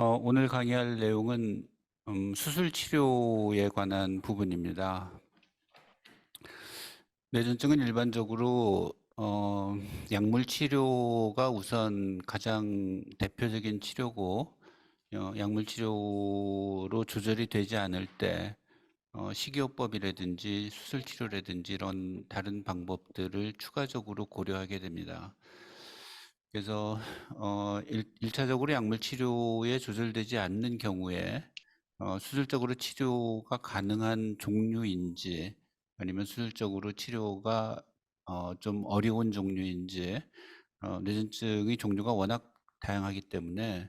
오늘 강의할 내용은 수술 치료에 관한 부분입니다. 뇌전증은 일반적으로 약물 치료가 우선 가장 대표적인 치료고, 약물 치료로 조절이 되지 않을 때 식이요법이라든지 수술 치료라든지 이런 다른 방법들을 추가적으로 고려하게 됩니다. 그래서 1차적으로 약물 치료에 조절되지 않는 경우에 수술적으로 치료가 가능한 종류인지, 아니면 수술적으로 치료가 좀 어려운 종류인지, 뇌전증의 종류가 워낙 다양하기 때문에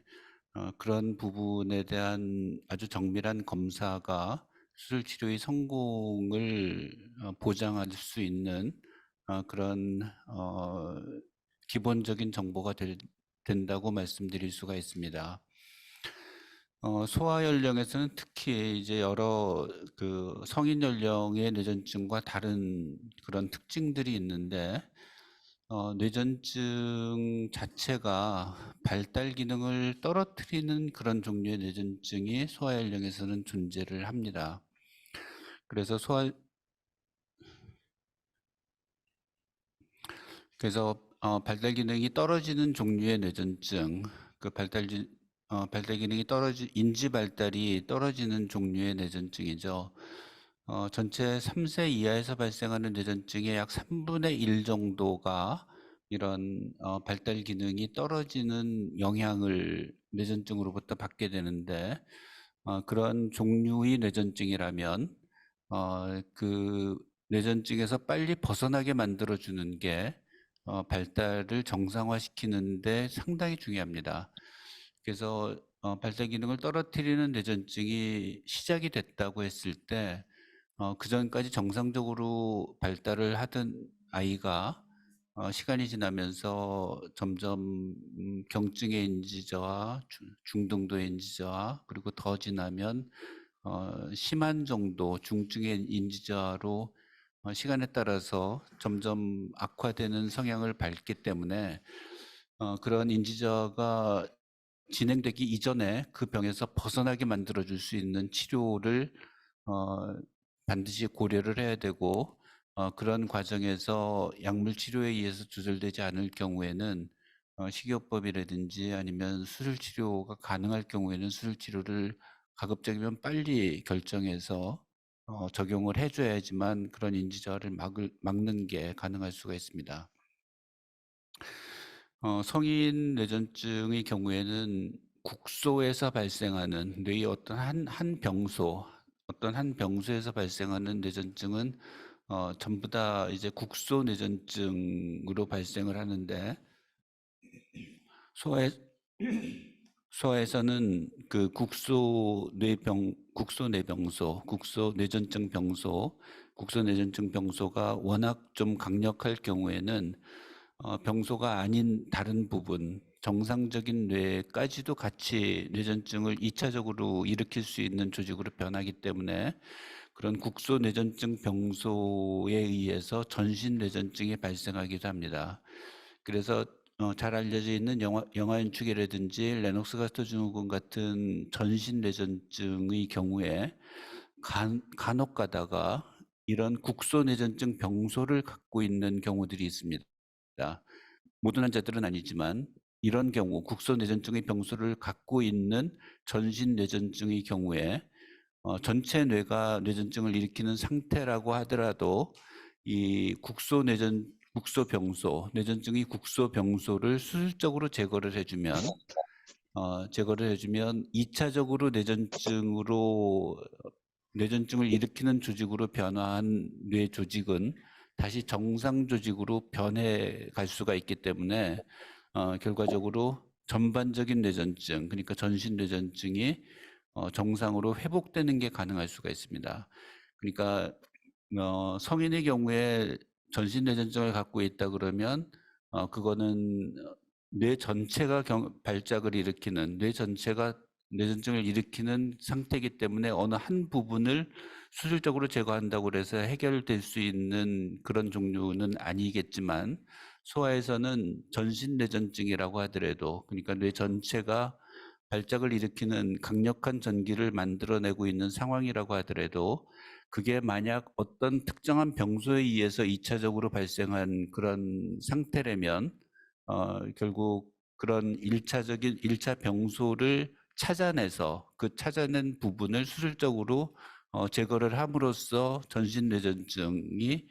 그런 부분에 대한 아주 정밀한 검사가 수술 치료의 성공을 보장할 수 있는 그런 기본적인 정보가 된다고 말씀드릴 수가 있습니다. 소아 연령에서는 특히 이제 여러 그 성인 연령의 뇌전증과 다른 그런 특징들이 있는데, 뇌전증 자체가 발달 기능을 떨어뜨리는 그런 종류의 뇌전증이 소아 연령에서는 존재를 합니다. 그래서 발달 기능이 떨어지는 종류의 뇌전증, 그 발달 기능이 인지 발달이 떨어지는 종류의 뇌전증이죠. 전체 3세 이하에서 발생하는 뇌전증의 약 3분의 1 정도가 이런 발달 기능이 떨어지는 영향을 뇌전증으로부터 받게 되는데, 그런 종류의 뇌전증이라면 그 뇌전증에서 빨리 벗어나게 만들어주는 게 발달을 정상화시키는데 상당히 중요합니다. 그래서 발달 기능을 떨어뜨리는 뇌전증이 시작이 됐다고 했을 때 그 전까지 정상적으로 발달을 하던 아이가 시간이 지나면서 점점 경증의 인지저하, 중등도의 인지저하, 그리고 더 지나면 심한 정도 중증의 인지저하로 시간에 따라서 점점 악화되는 성향을 밟기 때문에 그런 인지저하가 진행되기 이전에 그 병에서 벗어나게 만들어줄 수 있는 치료를 반드시 고려를 해야 되고, 그런 과정에서 약물 치료에 의해서 조절되지 않을 경우에는 식이요법이라든지 아니면 수술 치료가 가능할 경우에는 수술 치료를 가급적이면 빨리 결정해서 적용을 해줘야지만 그런 인지저하를 막는 게 가능할 수가 있습니다. 성인 뇌전증의 경우에는 국소에서 발생하는 뇌의 어떤 한 병소에서 발생하는 뇌전증은 전부 다 이제 국소 뇌전증으로 발생을 하는데, 소아 소아에서는 그 국소 뇌전증 병소, 국소 뇌전증 병소가 워낙 좀 강력할 경우에는 병소가 아닌 다른 부분, 정상적인 뇌까지도 같이 뇌전증을 2차적으로 일으킬 수 있는 조직으로 변하기 때문에 그런 국소 뇌전증 병소에 의해서 전신 뇌전증이 발생하기도 합니다. 그래서 잘 알려져 있는 영아인축이라든지 레녹스 가스터 증후군 같은 전신 뇌전증의 경우에 간혹 가다가 이런 국소 뇌전증 병소를 갖고 있는 경우들이 있습니다. 모든 환자들은 아니지만 이런 경우 국소 뇌전증의 병소를 갖고 있는 전신 뇌전증의 경우에 전체 뇌가 뇌전증을 일으키는 상태라고 하더라도 이 뇌전증의 국소 병소를 수술적으로 제거를 해주면 2차적으로 뇌전증을 일으키는 조직으로 변화한 뇌 조직은 다시 정상 조직으로 변해 갈 수가 있기 때문에 결과적으로 전반적인 뇌전증, 그러니까 전신 뇌전증이 정상으로 회복되는 게 가능할 수가 있습니다. 그러니까 성인의 경우에 전신 뇌전증을 갖고 있다 그러면 그거는 뇌 전체가 발작을 일으키는 뇌전증을 일으키는 상태이기 때문에 어느 한 부분을 수술적으로 제거한다고 해서 해결될 수 있는 그런 종류는 아니겠지만, 소아에서는 전신 뇌전증이라고 하더라도, 그러니까 뇌 전체가 발작을 일으키는 강력한 전기를 만들어내고 있는 상황이라고 하더라도 그게 만약 어떤 특정한 병소에 의해서 2차적으로 발생한 그런 상태라면 결국 그런 1차 병소를 찾아내서 그 찾아낸 부분을 수술적으로 제거를 함으로써 전신뇌전증이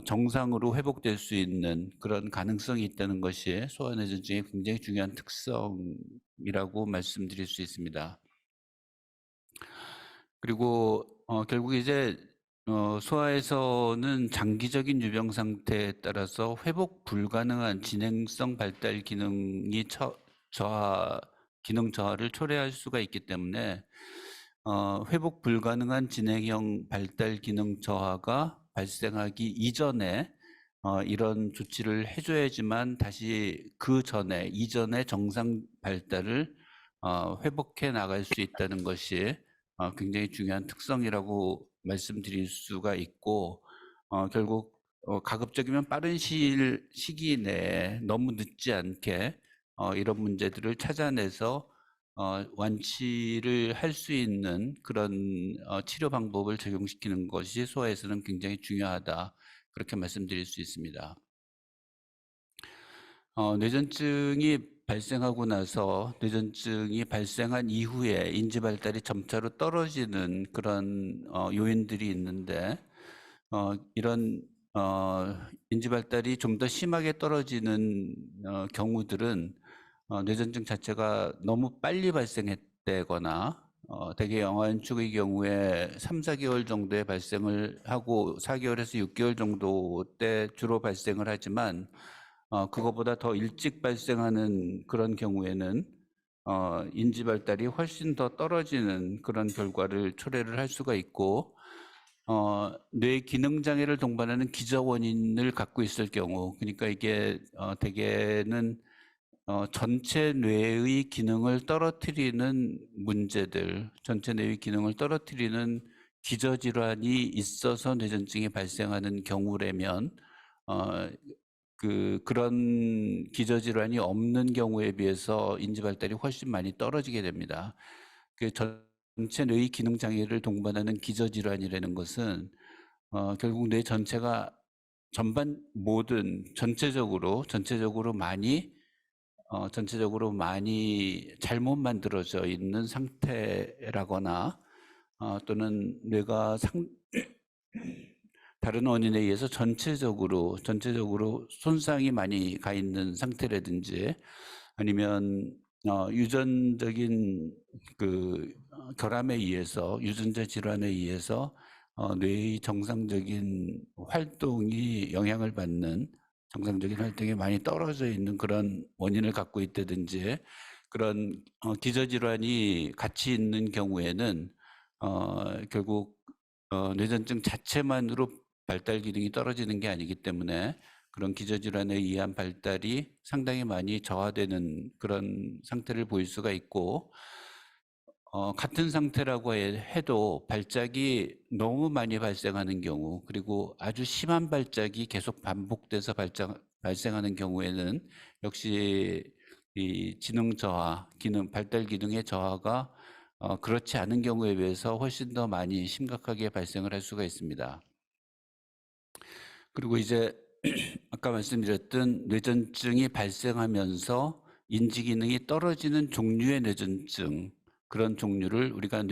정상으로 회복될 수 있는 그런 가능성이 있다는 것이 소아뇌전증의 굉장히 중요한 특성이라고 말씀드릴 수 있습니다. 그리고 결국 이제 소아에서는 장기적인 유병 상태에 따라서 회복 불가능한 진행성 발달 기능이 기능 저하를 초래할 수가 있기 때문에 회복 불가능한 진행형 발달 기능 저하가 발생하기 이전에 이런 조치를 해줘야지만 다시 이전에 정상 발달을 회복해 나갈 수 있다는 것이 굉장히 중요한 특성이라고 말씀드릴 수가 있고 결국 가급적이면 빠른 시기 내에 너무 늦지 않게 이런 문제들을 찾아내서 완치를 할 수 있는 그런 치료 방법을 적용시키는 것이 소아에서는 굉장히 중요하다. 그렇게 말씀드릴 수 있습니다. 뇌전증이 발생하고 나서 뇌전증이 발생한 이후에 인지 발달이 점차로 떨어지는 그런 요인들이 있는데 이런 인지 발달이 좀 더 심하게 떨어지는 경우들은 뇌전증 자체가 너무 빨리 발생했다거나 대개 영아인축의 경우에 3, 4개월 정도에 발생을 하고 4개월에서 6개월 정도 때 주로 발생을 하지만 그거보다 더 일찍 발생하는 그런 경우에는 인지 발달이 훨씬 더 떨어지는 그런 결과를 초래를 할 수가 있고 뇌 기능 장애를 동반하는 기저 원인을 갖고 있을 경우, 그러니까 이게 대개는 전체 뇌의 기능을 떨어뜨리는 문제들, 전체 뇌의 기능을 떨어뜨리는 기저 질환이 있어서 뇌전증이 발생하는 경우라면 그런 기저 질환이 없는 경우에 비해서 인지 발달이 훨씬 많이 떨어지게 됩니다. 그 전체 뇌의 기능 장애를 동반하는 기저 질환이라는 것은 결국 뇌 전체가 전체적으로 많이 잘못 만들어져 있는 상태라거나 또는 뇌가 다른 원인에 의해서 전체적으로 손상이 많이 가 있는 상태라든지 아니면 유전적인 결함에 의해서 유전자 질환에 의해서 뇌의 정상적인 활동이 영향을 받는 정상적인 활동이 많이 떨어져 있는 그런 원인을 갖고 있다든지 그런 기저질환이 같이 있는 경우에는 결국 뇌전증 자체만으로 발달 기능이 떨어지는 게 아니기 때문에 그런 기저질환에 의한 발달이 상당히 많이 저하되는 그런 상태를 보일 수가 있고 같은 상태라고 해도 발작이 너무 많이 발생하는 경우 그리고 아주 심한 발작이 계속 반복돼서 발생하는 경우에는 역시 이 지능 저하, 발달 기능의 저하가 그렇지 않은 경우에 비해서 훨씬 더 많이 심각하게 발생을 할 수가 있습니다. 그리고 이제 아까 말씀드렸던 뇌전증이 발생하면서 인지 기능이 떨어지는 종류의 뇌전증, 그런 종류를 우리가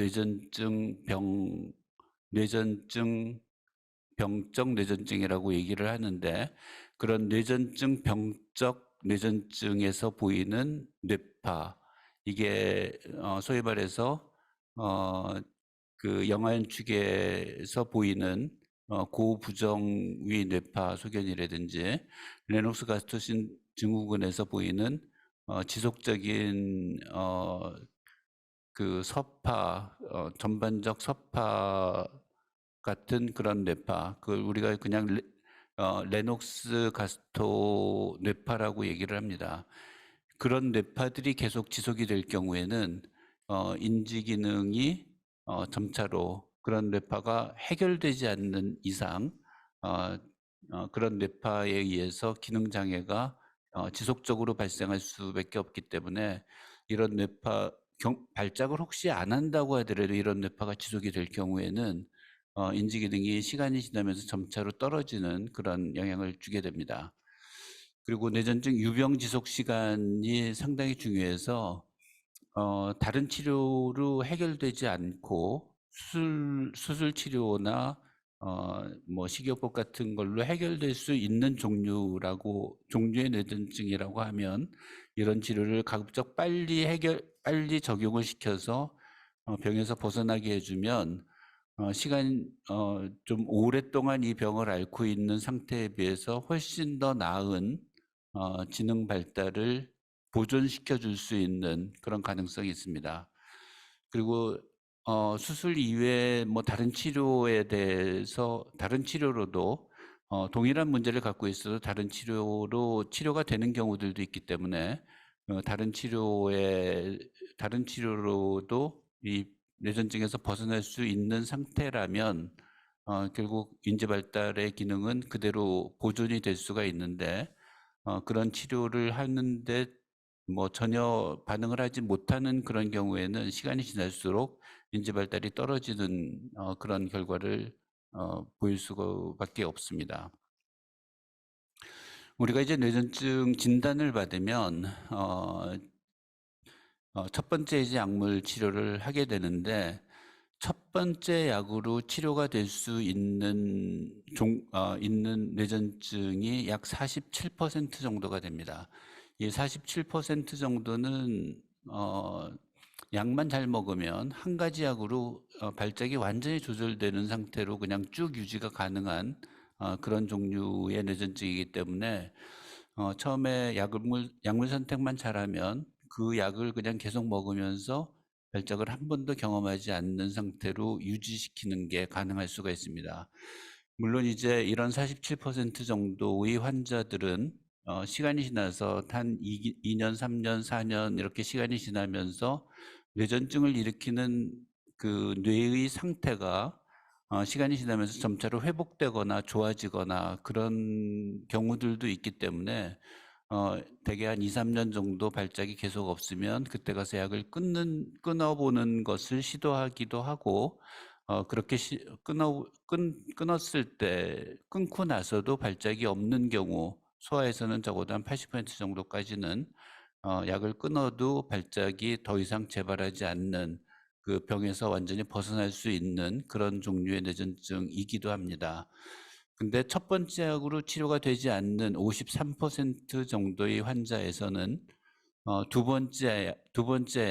병적 뇌전증이라고 얘기를 하는데 그런 뇌전증 병적 뇌전증에서 보이는 뇌파, 이게 소위 말해서 그 영아인축에서 보이는 고부정위 뇌파 소견이라든지 레녹스 가스토신 증후군에서 보이는 지속적인 그 서파, 전반적 서파 같은 그런 뇌파, 그걸 우리가 그냥 레녹스 가스토 뇌파라고 얘기를 합니다. 그런 뇌파들이 계속 지속이 될 경우에는 인지 기능이 점차로 그런 뇌파가 해결되지 않는 이상 그런 뇌파에 의해서 기능 장애가 지속적으로 발생할 수밖에 없기 때문에 이런 뇌파 발작을 혹시 안 한다고 하더라도 이런 뇌파가 지속이 될 경우에는 인지 기능이 시간이 지나면서 점차로 떨어지는 그런 영향을 주게 됩니다. 그리고 뇌전증 유병 지속 시간이 상당히 중요해서 다른 치료로 해결되지 않고 수술 치료나 뭐 식이요법 같은 걸로 해결될 수 있는 종류의 뇌전증이라고 하면 이런 치료를 가급적 빨리 적용을 시켜서 병에서 벗어나게 해주면 좀 오랫동안 이 병을 앓고 있는 상태에 비해서 훨씬 더 나은 지능 발달을 보존시켜 줄 수 있는 그런 가능성이 있습니다. 그리고 수술 이외에 뭐 다른 치료로도 동일한 문제를 갖고 있어도 다른 치료가 되는 경우들도 있기 때문에 다른 치료로도 이 뇌전증에서 벗어날 수 있는 상태라면 결국 인지 발달의 기능은 그대로 보존이 될 수가 있는데 그런 치료를 하는데 뭐 전혀 반응을 하지 못하는 그런 경우에는 시간이 지날수록 인지 발달이 떨어지는 그런 결과를 보일 수밖에 없습니다. 우리가 이제 뇌전증 진단을 받으면 첫 번째 이제 약물 치료를 하게 되는데 첫 번째 약으로 치료가 될 수 있는 있는 뇌전증이 약 47% 정도가 됩니다. 이 47% 정도는 약만 잘 먹으면 한 가지 약으로 발작이 완전히 조절되는 상태로 그냥 쭉 유지가 가능한 그런 종류의 뇌전증이기 때문에 처음에 약물 선택만 잘하면 그 약을 그냥 계속 먹으면서 발작을 한 번도 경험하지 않는 상태로 유지시키는 게 가능할 수가 있습니다. 물론 이제 이런 47% 정도의 환자들은 시간이 지나서 한 2년, 3년, 4년 이렇게 시간이 지나면서 뇌전증을 일으키는 그 뇌의 상태가 시간이 지나면서 점차로 회복되거나 좋아지거나 그런 경우들도 있기 때문에 대개 한 2, 3년 정도 발작이 계속 없으면 그때 가서 약을 끊어보는 것을 시도하기도 하고 그렇게 끊었을 때 끊고 나서도 발작이 없는 경우 소아에서는 적어도 한 80% 정도까지는 약을 끊어도 발작이 더 이상 재발하지 않는 그 병에서 완전히 벗어날 수 있는 그런 종류의 뇌전증이기도 합니다. 근데 첫 번째 약으로 치료가 되지 않는 53% 정도의 환자에서는 두 번째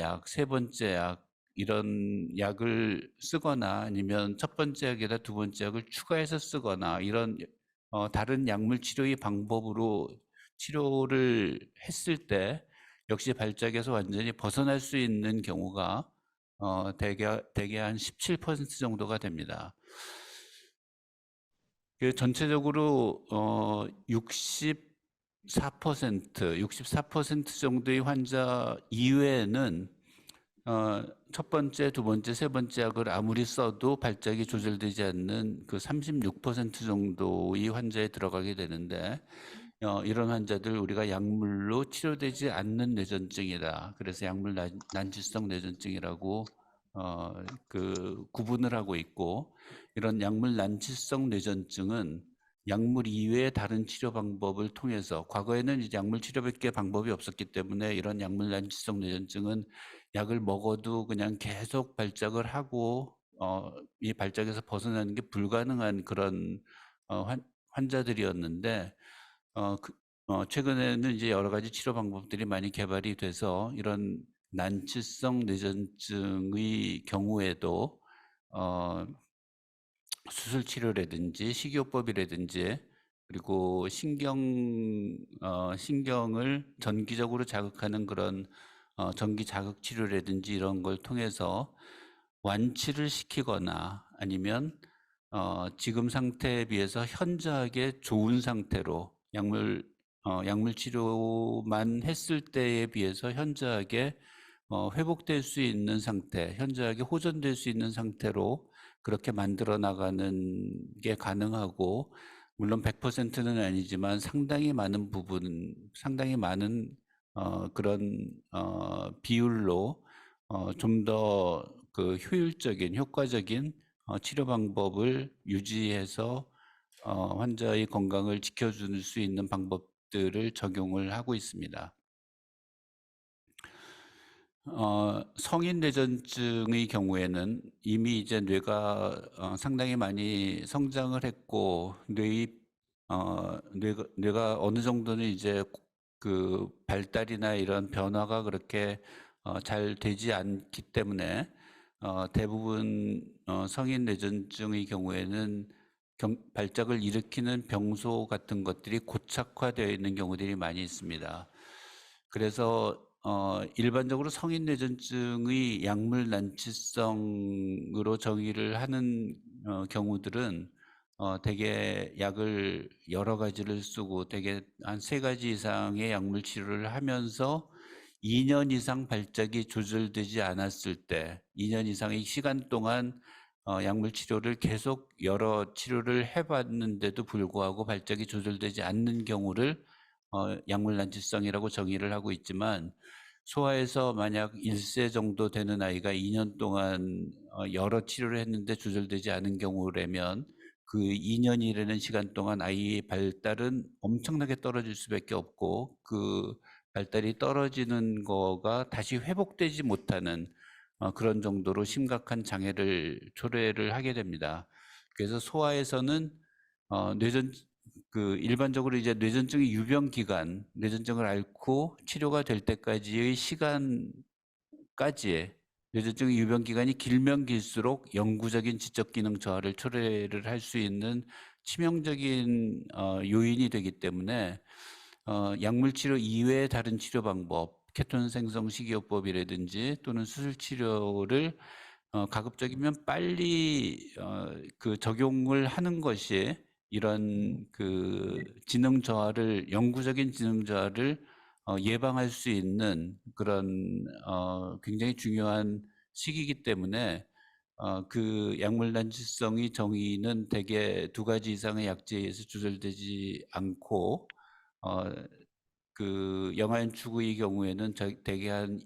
약, 세 번째 약 이런 약을 쓰거나 아니면 첫 번째 약에다 두 번째 약을 추가해서 쓰거나 이런 다른 약물 치료의 방법으로 치료를 했을 때 역시 발작에서 완전히 벗어날 수 있는 경우가 대개 한 17% 정도가 됩니다. 전체적으로 64% 정도의 환자 이외에는 첫 번째, 두 번째, 세 번째 약을 아무리 써도 발작이 조절되지 않는 그 36% 정도의 환자에 들어가게 되는데 이런 환자들 우리가 약물로 치료되지 않는 뇌전증이다. 그래서 약물 난치성 뇌전증이라고 그 구분을 하고 있고 이런 약물 난치성 뇌전증은 약물 이외의 다른 치료 방법을 통해서 과거에는 이제 약물 치료밖에 방법이 없었기 때문에 이런 약물 난치성 뇌전증은 약을 먹어도 그냥 계속 발작을 하고 이 발작에서 벗어나는 게 불가능한 그런 환자들이었는데 최근에는 이제 여러 가지 치료 방법들이 많이 개발이 돼서 이런 난치성 뇌전증의 경우에도 수술 치료라든지 식이요법이라든지 그리고 신경을 전기적으로 자극하는 그런 전기 자극 치료라든지 이런 걸 통해서 완치를 시키거나 아니면 지금 상태에 비해서 현저하게 좋은 상태로 약물 치료만 했을 때에 비해서 현저하게 회복될 수 있는 상태, 현저하게 호전될 수 있는 상태로 그렇게 만들어 나가는 게 가능하고 물론 100%는 아니지만 상당히 많은 그런 비율로 좀 더 그 효율적인 효과적인 치료 방법을 유지해서 환자의 건강을 지켜줄 수 있는 방법들을 적용을 하고 있습니다. 성인 뇌전증의 경우에는 이미 이제 뇌가 상당히 많이 성장을 했고 뇌가 어느 정도는 이제 그 발달이나 이런 변화가 그렇게 잘 되지 않기 때문에 대부분 성인 뇌전증의 경우에는 발작을 일으키는 병소 같은 것들이 고착화되어 있는 경우들이 많이 있습니다. 그래서 일반적으로 성인 뇌전증의 약물 난치성으로 정의를 하는 경우들은 대개 약을 여러 가지를 쓰고 대개 한 3가지 이상의 약물 치료를 하면서 2년 이상 발작이 조절되지 않았을 때 2년 이상의 시간 동안 약물 치료를 계속 여러 치료를 해봤는데도 불구하고 발작이 조절되지 않는 경우를 약물 난치성이라고 정의를 하고 있지만 소아에서 만약 1세 정도 되는 아이가 2년 동안 여러 치료를 했는데 조절되지 않은 경우라면 그 2년이라는 시간 동안 아이의 발달은 엄청나게 떨어질 수밖에 없고 그 발달이 떨어지는 거가 다시 회복되지 못하는 그런 정도로 심각한 장애를 초래를 하게 됩니다. 그래서 소아에서는 뇌전 일반적으로 이제 뇌전증의 유병 기간, 뇌전증을 앓고 치료가 될 때까지의 시간까지의 뇌전증의 유병 기간이 길면 길수록 영구적인 지적 기능 저하를 초래를 할 수 있는 치명적인 요인이 되기 때문에 약물 치료 이외의 다른 치료 방법, 케톤 생성 식이요법이라든지 또는 수술 치료를 가급적이면 빨리 그 적용을 하는 것이 이런 그 지능 저하를 영구적인 지능 저하를 예방할 수 있는 그런 굉장히 중요한 시기이기 때문에 그 약물 난치성의 정의는 대개 2가지 이상의 약제에 의해서 조절되지 않고 그 영아인축의 경우에는 대개 한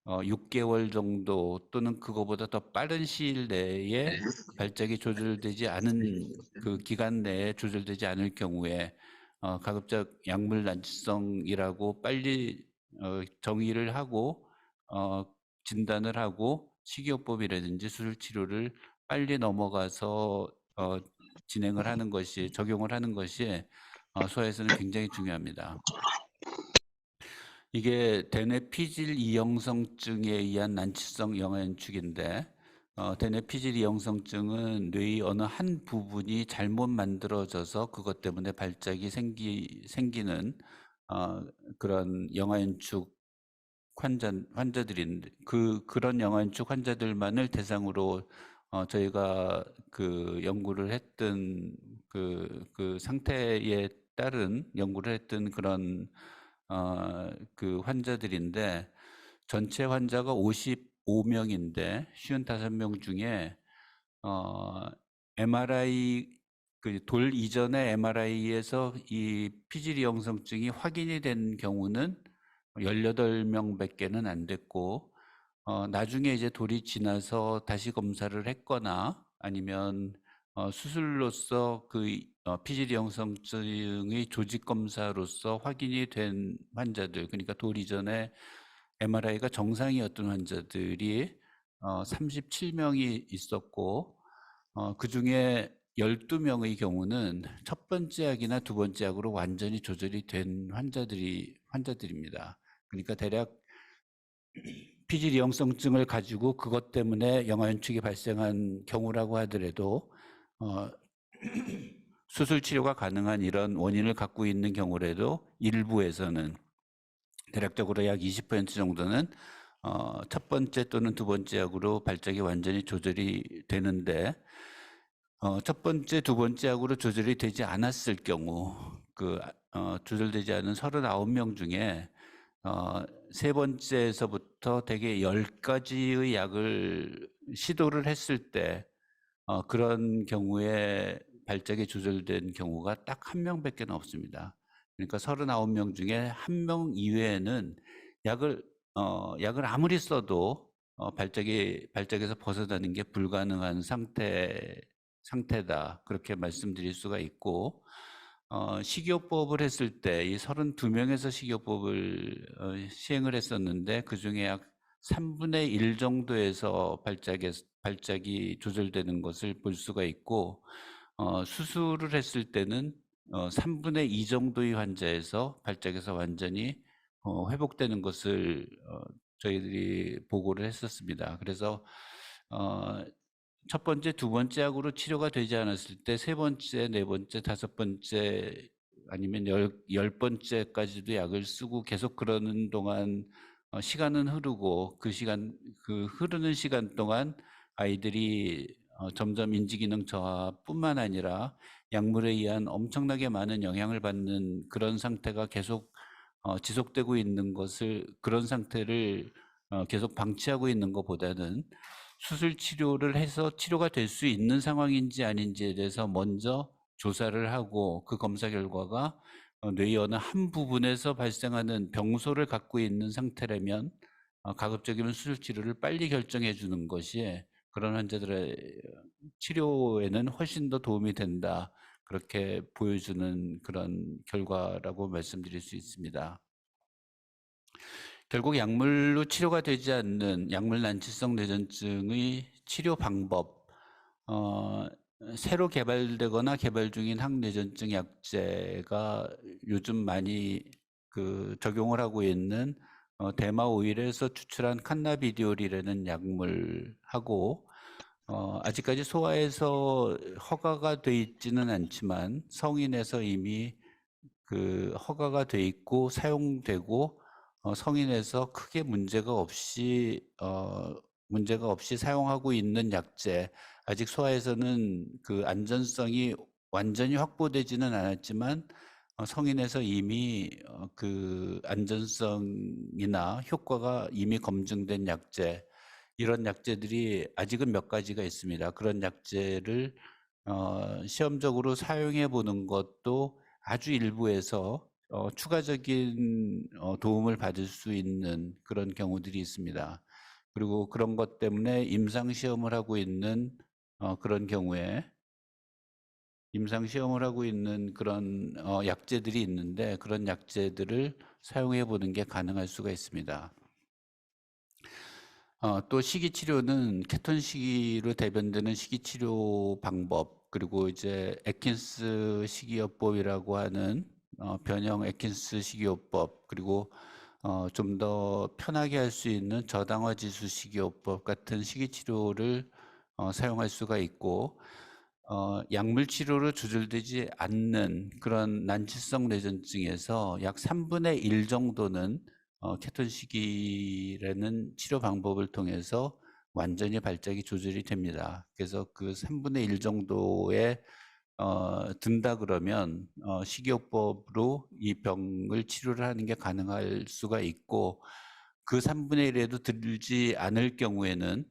6개월 정도 또는 그거보다 더 빠른 시일 내에 발작이 조절되지 않은 그 기간 내에 조절되지 않을 경우에 가급적 약물 난치성이라고 빨리 정의를 하고 진단을 하고 식이요법이라든지 수술 치료를 빨리 넘어가서 진행을 하는 것이 적용을 하는 것이 소아에서는 굉장히 중요합니다. 이게 대뇌 피질 이형성증에 의한 난치성 영아연축인데 대뇌 피질 이형성증은 뇌의 어느 한 부분이 잘못 만들어져서 그것 때문에 발작이 생기는 그런 영아연축 환자들인데 그런 영아연축 환자들만을 대상으로 저희가 그 연구를 했던 그 상태에 따른 연구를 했던 그런 그 환자들인데 전체 환자가 55명인데 55명 중에 MRI 그 돌 이전의 MRI에서 이 피질이 형성증이 확인이 된 경우는 18명밖에는 안 됐고 나중에 이제 돌이 지나서 다시 검사를 했거나 아니면 수술로서 그 피질 형성증의 조직 검사로서 확인이 된 환자들, 그러니까 돌 이전에 MRI가 정상이었던 환자들이 37명이 있었고 그 중에 12명의 경우는 첫 번째 약이나 두 번째 약으로 완전히 조절이 된 환자들입니다. 그러니까 대략 피질 이형성증을 가지고 그것 때문에 영아연축이 발생한 경우라고 하더라도 수술 치료가 가능한 이런 원인을 갖고 있는 경우라도 일부에서는 대략적으로 약 20% 정도는 첫 번째 또는 두 번째 약으로 발작이 완전히 조절이 되는데 첫 번째, 두 번째 약으로 조절이 되지 않았을 경우 조절되지 않은 39명 중에 세 번째에서부터 대개 10가지의 약을 시도를 했을 때 그런 경우에 발작이 조절된 경우가 딱 1명밖에 없습니다. 그러니까 39명 중에 1명 이외에는 약을 아무리 써도 발작에서 벗어나는 게 불가능한 상태다. 그렇게 말씀드릴 수가 있고, 식이요법을 했을 때 이 32명에서 식이요법을 시행을 했었는데 그중에 약 3분의 1 정도에서 발작이 조절되는 것을 볼 수가 있고, 수술을 했을 때는 3분의 2 정도의 환자에서 발작에서 완전히 회복되는 것을 저희들이 보고를 했었습니다. 그래서 첫 번째, 두 번째 약으로 치료가 되지 않았을 때 세 번째, 네 번째, 다섯 번째 아니면 열 번째까지도 약을 쓰고 계속 그러는 동안 시간은 흐르고 그 흐르는 시간 동안 아이들이 점점 인지기능 저하뿐만 아니라 약물에 의한 엄청나게 많은 영향을 받는 그런 상태가 계속 지속되고 있는 그런 상태를 계속 방치하고 있는 것보다는 수술 치료를 해서 치료가 될 수 있는 상황인지 아닌지에 대해서 먼저 조사를 하고 그 검사 결과가 뇌의 어느 한 부분에서 발생하는 병소를 갖고 있는 상태라면 가급적이면 수술 치료를 빨리 결정해 주는 것이 그런 환자들의 치료에는 훨씬 더 도움이 된다. 그렇게 보여주는 그런 결과라고 말씀드릴 수 있습니다. 결국 약물로 치료가 되지 않는 약물 난치성 뇌전증의 치료 방법, 새로 개발되거나 개발 중인 항뇌전증 약제가 요즘 많이 적용을 하고 있는 대마 오일에서 추출한 칸나비디올이라는 약물하고 아직까지 소아에서 허가가 돼 있지는 않지만 성인에서 이미 허가가 돼 있고 사용되고 성인에서 크게 문제가 없이 사용하고 있는 약제, 아직 소아에서는 그 안전성이 완전히 확보되지는 않았지만 성인에서 이미 그 안전성이나 효과가 이미 검증된 약제, 이런 약제들이 아직은 몇 가지가 있습니다. 그런 약제를 시험적으로 사용해 보는 것도 아주 일부에서 추가적인 도움을 받을 수 있는 그런 경우들이 있습니다. 그리고 그런 것 때문에 임상시험을 하고 있는 그런 경우에 임상시험을 하고 있는 그런 약제들이 있는데 그런 약제들을 사용해 보는 게 가능할 수가 있습니다. 또 식이치료는 케톤식이로 대변되는 식이치료 방법, 그리고 이제 애킨스 식이요법이라고 하는 변형 애킨스 식이요법, 그리고 좀 더 편하게 할 수 있는 저당화 지수 식이요법 같은 식이치료를 사용할 수가 있고, 약물 치료로 조절되지 않는 그런 난치성 뇌전증에서 약 3분의 1 정도는 케톤식이라는 치료 방법을 통해서 완전히 발작이 조절이 됩니다. 그래서 그 3분의 1 정도에 든다 그러면 식이요법으로 이 병을 치료를 하는 게 가능할 수가 있고, 그 3분의 1에도 들지 않을 경우에는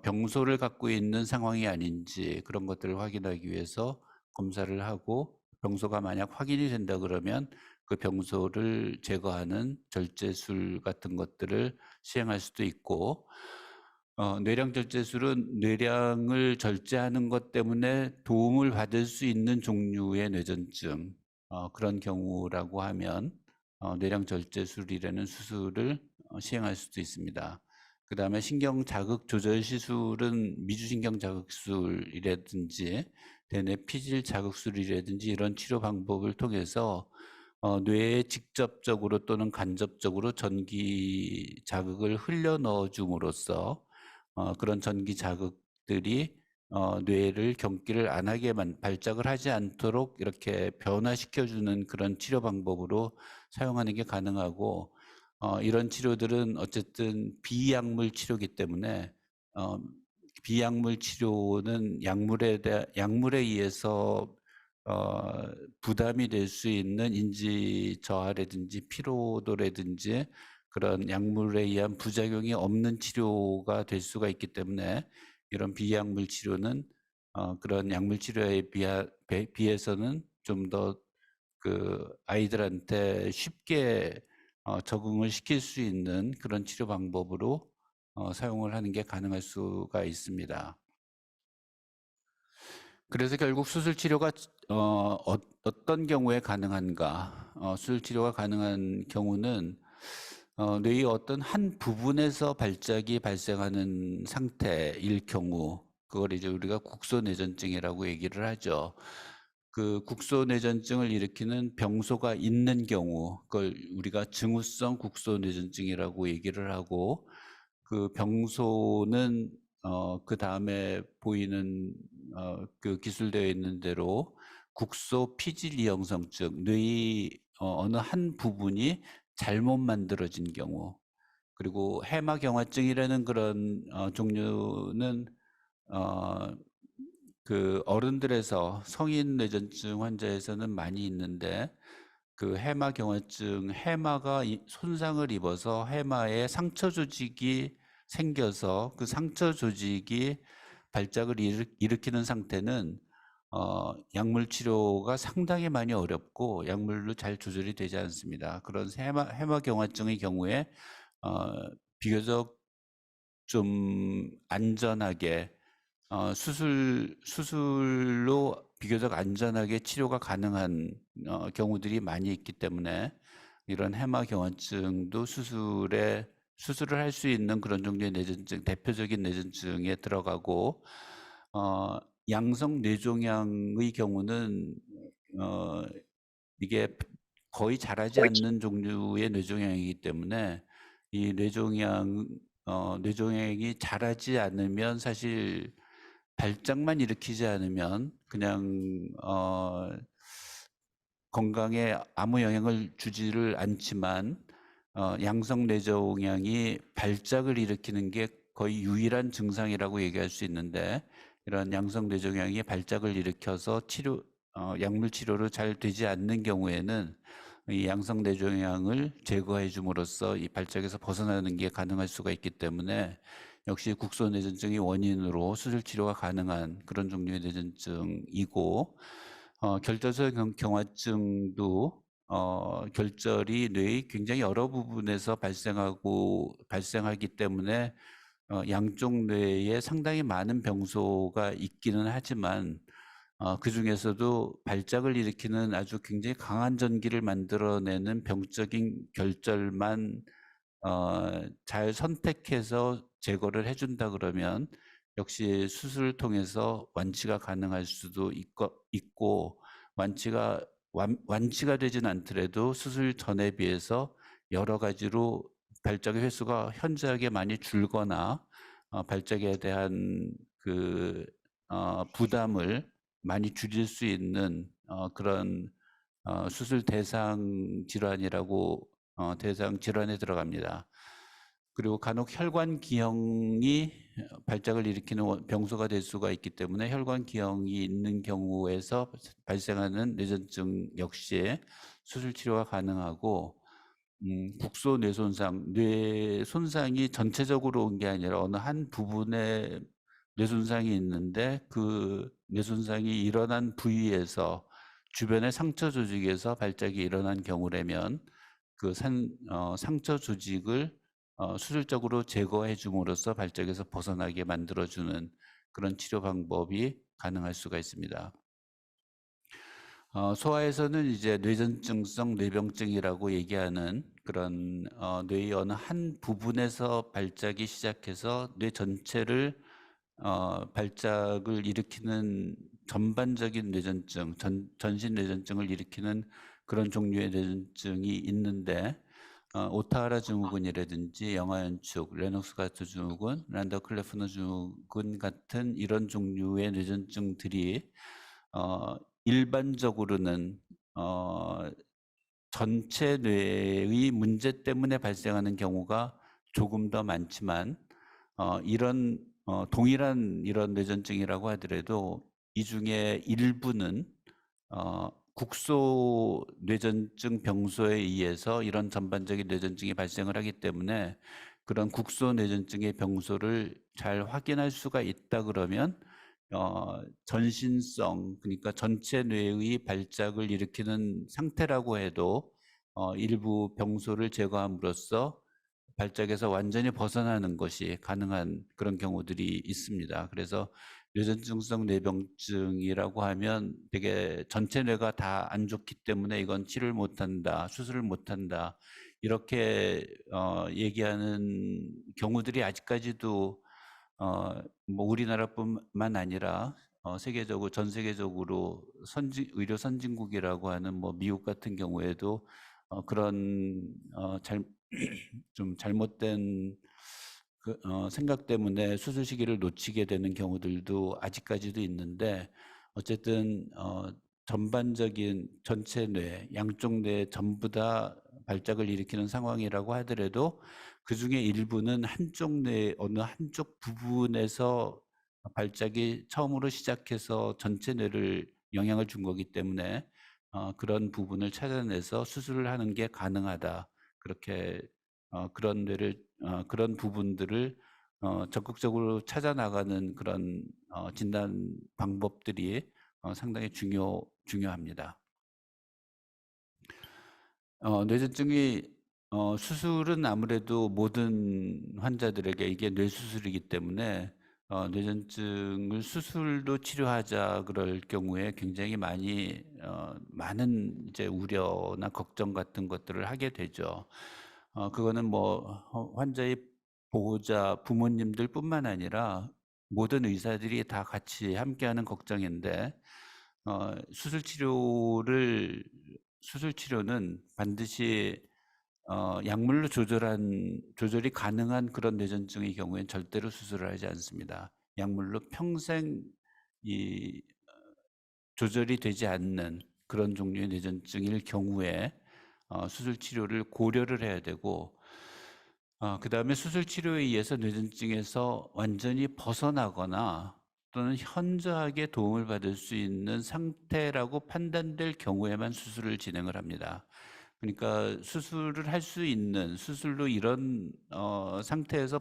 병소를 갖고 있는 상황이 아닌지 그런 것들을 확인하기 위해서 검사를 하고, 병소가 만약 확인이 된다 그러면 그 병소를 제거하는 절제술 같은 것들을 시행할 수도 있고, 뇌량 절제술은 뇌량을 절제하는 것 때문에 도움을 받을 수 있는 종류의 뇌전증, 그런 경우라고 하면 뇌량 절제술이라는 수술을 시행할 수도 있습니다. 그 다음에 신경 자극 조절 시술은 미주신경 자극술이라든지 대뇌 피질 자극술이라든지 이런 치료 방법을 통해서 뇌에 직접적으로 또는 간접적으로 전기 자극을 흘려 넣어 줌으로써 그런 전기 자극들이 뇌를 경기를 안 하게만, 발작을 하지 않도록 이렇게 변화시켜주는 그런 치료 방법으로 사용하는 게 가능하고, 이런 치료들은 어쨌든 비약물 치료이기 때문에 비약물 치료는 약물에 의해서 부담이 될 수 있는 인지 저하라든지 피로도라든지 그런 약물에 의한 부작용이 없는 치료가 될 수가 있기 때문에 이런 비약물 치료는 그런 약물 치료에 비해서는 좀 더 그 아이들한테 쉽게 적응을 시킬 수 있는 그런 치료 방법으로 사용을 하는 게 가능할 수가 있습니다. 그래서 결국 수술 치료가 어떤 경우에 가능한가? 수술 치료가 가능한 경우는 뇌의 어떤 한 부분에서 발작이 발생하는 상태일 경우, 그걸 이제 우리가 국소내전증이라고 얘기를 하죠. 그 국소내전증을 일으키는 병소가 있는 경우, 그걸 우리가 증후성 국소내전증이라고 얘기를 하고, 그 병소는 그 다음에 보이는 그 기술되어 있는 대로 국소 피질 이형성증, 뇌의 어느 한 부분이 잘못 만들어진 경우, 그리고 해마경화증이라는 그런 종류는 그 어른들에서 성인 뇌전증 환자에서는 많이 있는데, 그 해마경화증, 해마가 손상을 입어서 해마에 상처 조직이 생겨서 그 상처 조직이 발작을 일으키는 상태는 약물 치료가 상당히 많이 어렵고 약물로 잘 조절이 되지 않습니다. 그런 해마경화증의 경우에 비교적 좀 안전하게 수술로 비교적 안전하게 치료가 가능한 경우들이 많이 있기 때문에 이런 해마경화증도 수술을 할 수 있는 그런 종류의 뇌전증, 대표적인 뇌전증에 들어가고, 어, 양성 뇌종양의 경우는 이게 거의 자라지 않는 종류의 뇌종양이기 때문에 이 뇌종양이 자라지 않으면 사실 발작만 일으키지 않으면 그냥 건강에 아무 영향을 주지를 않지만 양성 뇌종양이 발작을 일으키는 게 거의 유일한 증상이라고 얘기할 수 있는데, 이런 양성 뇌종양이 발작을 일으켜서 약물 치료로 잘 되지 않는 경우에는 이 양성 뇌종양을 제거해 줌으로써 이 발작에서 벗어나는 게 가능할 수가 있기 때문에 역시 국소뇌전증이 원인으로 수술 치료가 가능한 그런 종류의 뇌전증이고, 결절성 경화증도 결절이 뇌의 굉장히 여러 부분에서 발생하기 때문에 양쪽 뇌에 상당히 많은 병소가 있기는 하지만 그 중에서도 발작을 일으키는 아주 굉장히 강한 전기를 만들어내는 병적인 결절만 잘 선택해서 제거를 해준다 그러면 역시 수술을 통해서 완치가 가능할 수도 있고, 완치가 되진 않더라도 수술 전에 비해서 여러 가지로 발작의 횟수가 현저하게 많이 줄거나 발작에 대한 그 부담을 많이 줄일 수 있는 그런 수술 대상 질환이라고 대상 질환에 들어갑니다. 그리고 간혹 혈관 기형이 발작을 일으키는 병소가 될 수가 있기 때문에 혈관 기형이 있는 경우에서 발생하는 뇌전증 역시 수술 치료가 가능하고, 국소 뇌손상, 뇌 손상이 전체적으로 온 게 아니라 어느 한 부분에 뇌손상이 있는데 그 뇌손상이 일어난 부위에서 주변의 상처 조직에서 발작이 일어난 경우라면 그 상처 조직을 수술적으로 제거해 줌으로써 발작에서 벗어나게 만들어주는 그런 치료 방법이 가능할 수가 있습니다. 소아에서는 이제 뇌전증성 뇌병증이라고 얘기하는 그런 뇌의 어느 한 부분에서 발작이 시작해서 뇌 전체를 발작을 일으키는 전반적인 뇌전증, 전신 뇌전증을 일으키는 그런 종류의 뇌전증이 있는데, 오타하라 증후군이라든지 영아연축, 레녹스-가스트 증후군, 란더-클레프너 증후군 같은 이런 종류의 뇌전증들이 일반적으로는 전체 뇌의 문제 때문에 발생하는 경우가 조금 더 많지만 이런 동일한 이런 뇌전증이라고 하더라도 이 중에 일부는 국소 뇌전증 병소에 의해서 이런 전반적인 뇌전증이 발생을 하기 때문에 그런 국소 뇌전증의 병소를 잘 확인할 수가 있다 그러면 전신성, 그러니까 전체 뇌의 발작을 일으키는 상태라고 해도 일부 병소를 제거함으로써 발작에서 완전히 벗어나는 것이 가능한 그런 경우들이 있습니다. 그래서 뇌전증성 뇌병증이라고 하면 되게 전체 뇌가 다 안 좋기 때문에 이건 치료를 못한다, 수술을 못한다, 이렇게 얘기하는 경우들이 아직까지도 뭐 우리나라뿐만 아니라 세계적으로, 전 세계적으로 의료 선진국이라고 하는 뭐 미국 같은 경우에도 그런 좀 잘못된 생각 때문에 수술 시기를 놓치게 되는 경우들도 아직까지도 있는데, 어쨌든 전반적인 전체 뇌, 양쪽 뇌 전부 다 발작을 일으키는 상황이라고 하더라도 그 중에 일부는 한쪽 뇌 어느 한쪽 부분에서 발작이 처음으로 시작해서 전체 뇌를 영향을 준 거기 때문에 그런 부분을 찾아내서 수술을 하는 게 가능하다. 그렇게 그런 부분들을 적극적으로 찾아 나가는 그런 진단 방법들이 상당히 중요합니다. 뇌전증이 수술은 아무래도 모든 환자들에게 이게 뇌수술이기 때문에 뇌전증을 수술로 치료하자 그럴 경우에 굉장히 많은 이제 우려나 걱정 같은 것들을 하게 되죠. 그거는 뭐 환자의 보호자 부모님들뿐만 아니라 모든 의사들이 다 같이 함께하는 걱정인데, 수술 치료는 반드시 약물로 조절이 가능한 그런 뇌전증의 경우엔 절대로 수술을 하지 않습니다. 약물로 평생 이 조절이 되지 않는 그런 종류의 뇌전증일 경우에 수술 치료를 고려를 해야 되고, 그다음에 수술 치료에 의해서 뇌전증에서 완전히 벗어나거나 또는 현저하게 도움을 받을 수 있는 상태라고 판단될 경우에만 수술을 진행을 합니다. 그러니까 수술을 할 수 있는, 수술로 이런 상태에서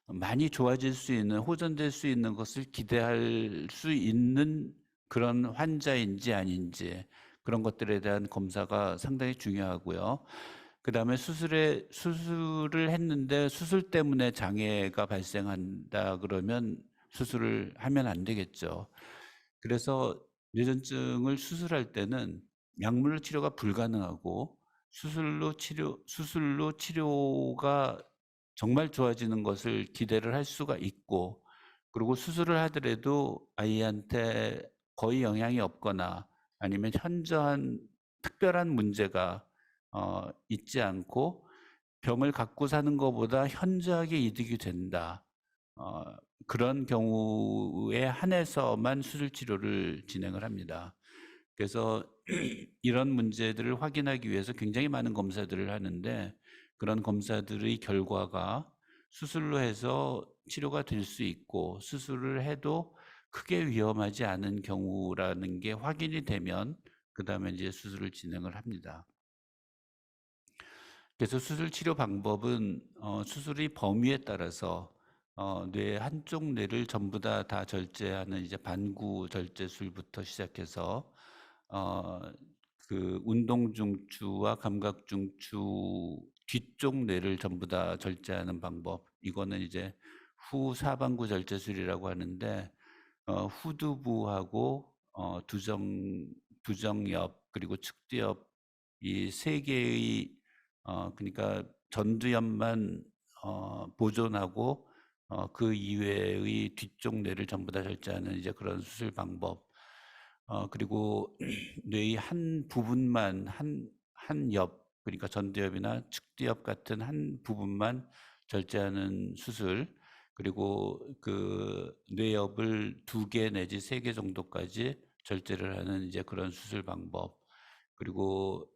많이 좋아질 수 있는, 호전될 수 있는 것을 기대할 수 있는 그런 환자인지 아닌지, 그런 것들에 대한 검사가 상당히 중요하고요. 그다음에 수술을 했는데 수술 때문에 장애가 발생한다 그러면 수술을 하면 안 되겠죠. 그래서 뇌전증을 수술할 때는 약물로 치료가 불가능하고, 수술로 치료가 정말 좋아지는 것을 기대를 할 수가 있고, 그리고 수술을 하더라도 아이한테 거의 영향이 없거나 아니면 현저한 특별한 문제가 있지 않고 병을 갖고 사는 것보다 현저하게 이득이 된다. 어, 그런 경우에 한해서만 수술 치료를 진행을 합니다. 그래서 이런 문제들을 확인하기 위해서 굉장히 많은 검사들을 하는데, 그런 검사들의 결과가 수술로 해서 치료가 될 수 있고 수술을 해도 크게 위험하지 않은 경우라는 게 확인이 되면 그다음에 이제 수술을 진행을 합니다. 그래서 수술 치료 방법은 수술의 범위에 따라서 뇌 한쪽 뇌를 전부 다 절제하는 이제 반구 절제술부터 시작해서 그 운동 중추와 감각 중추 뒤쪽 뇌를 전부 다 절제하는 방법, 이거는 이제 후사반구 절제술이라고 하는데, 후두부하고 두정엽 그리고 측두엽, 이 세 개의 그러니까 전두엽만 보존하고 그 이외의 뒤쪽 뇌를 전부 다 절제하는 이제 그런 수술 방법. 그리고 뇌의 한 부분만, 한 옆, 그러니까 전두엽이나 측두엽 같은 한 부분만 절제하는 수술. 그리고 그 뇌엽을 2개 내지 3개 정도까지 절제를 하는 이제 그런 수술 방법. 그리고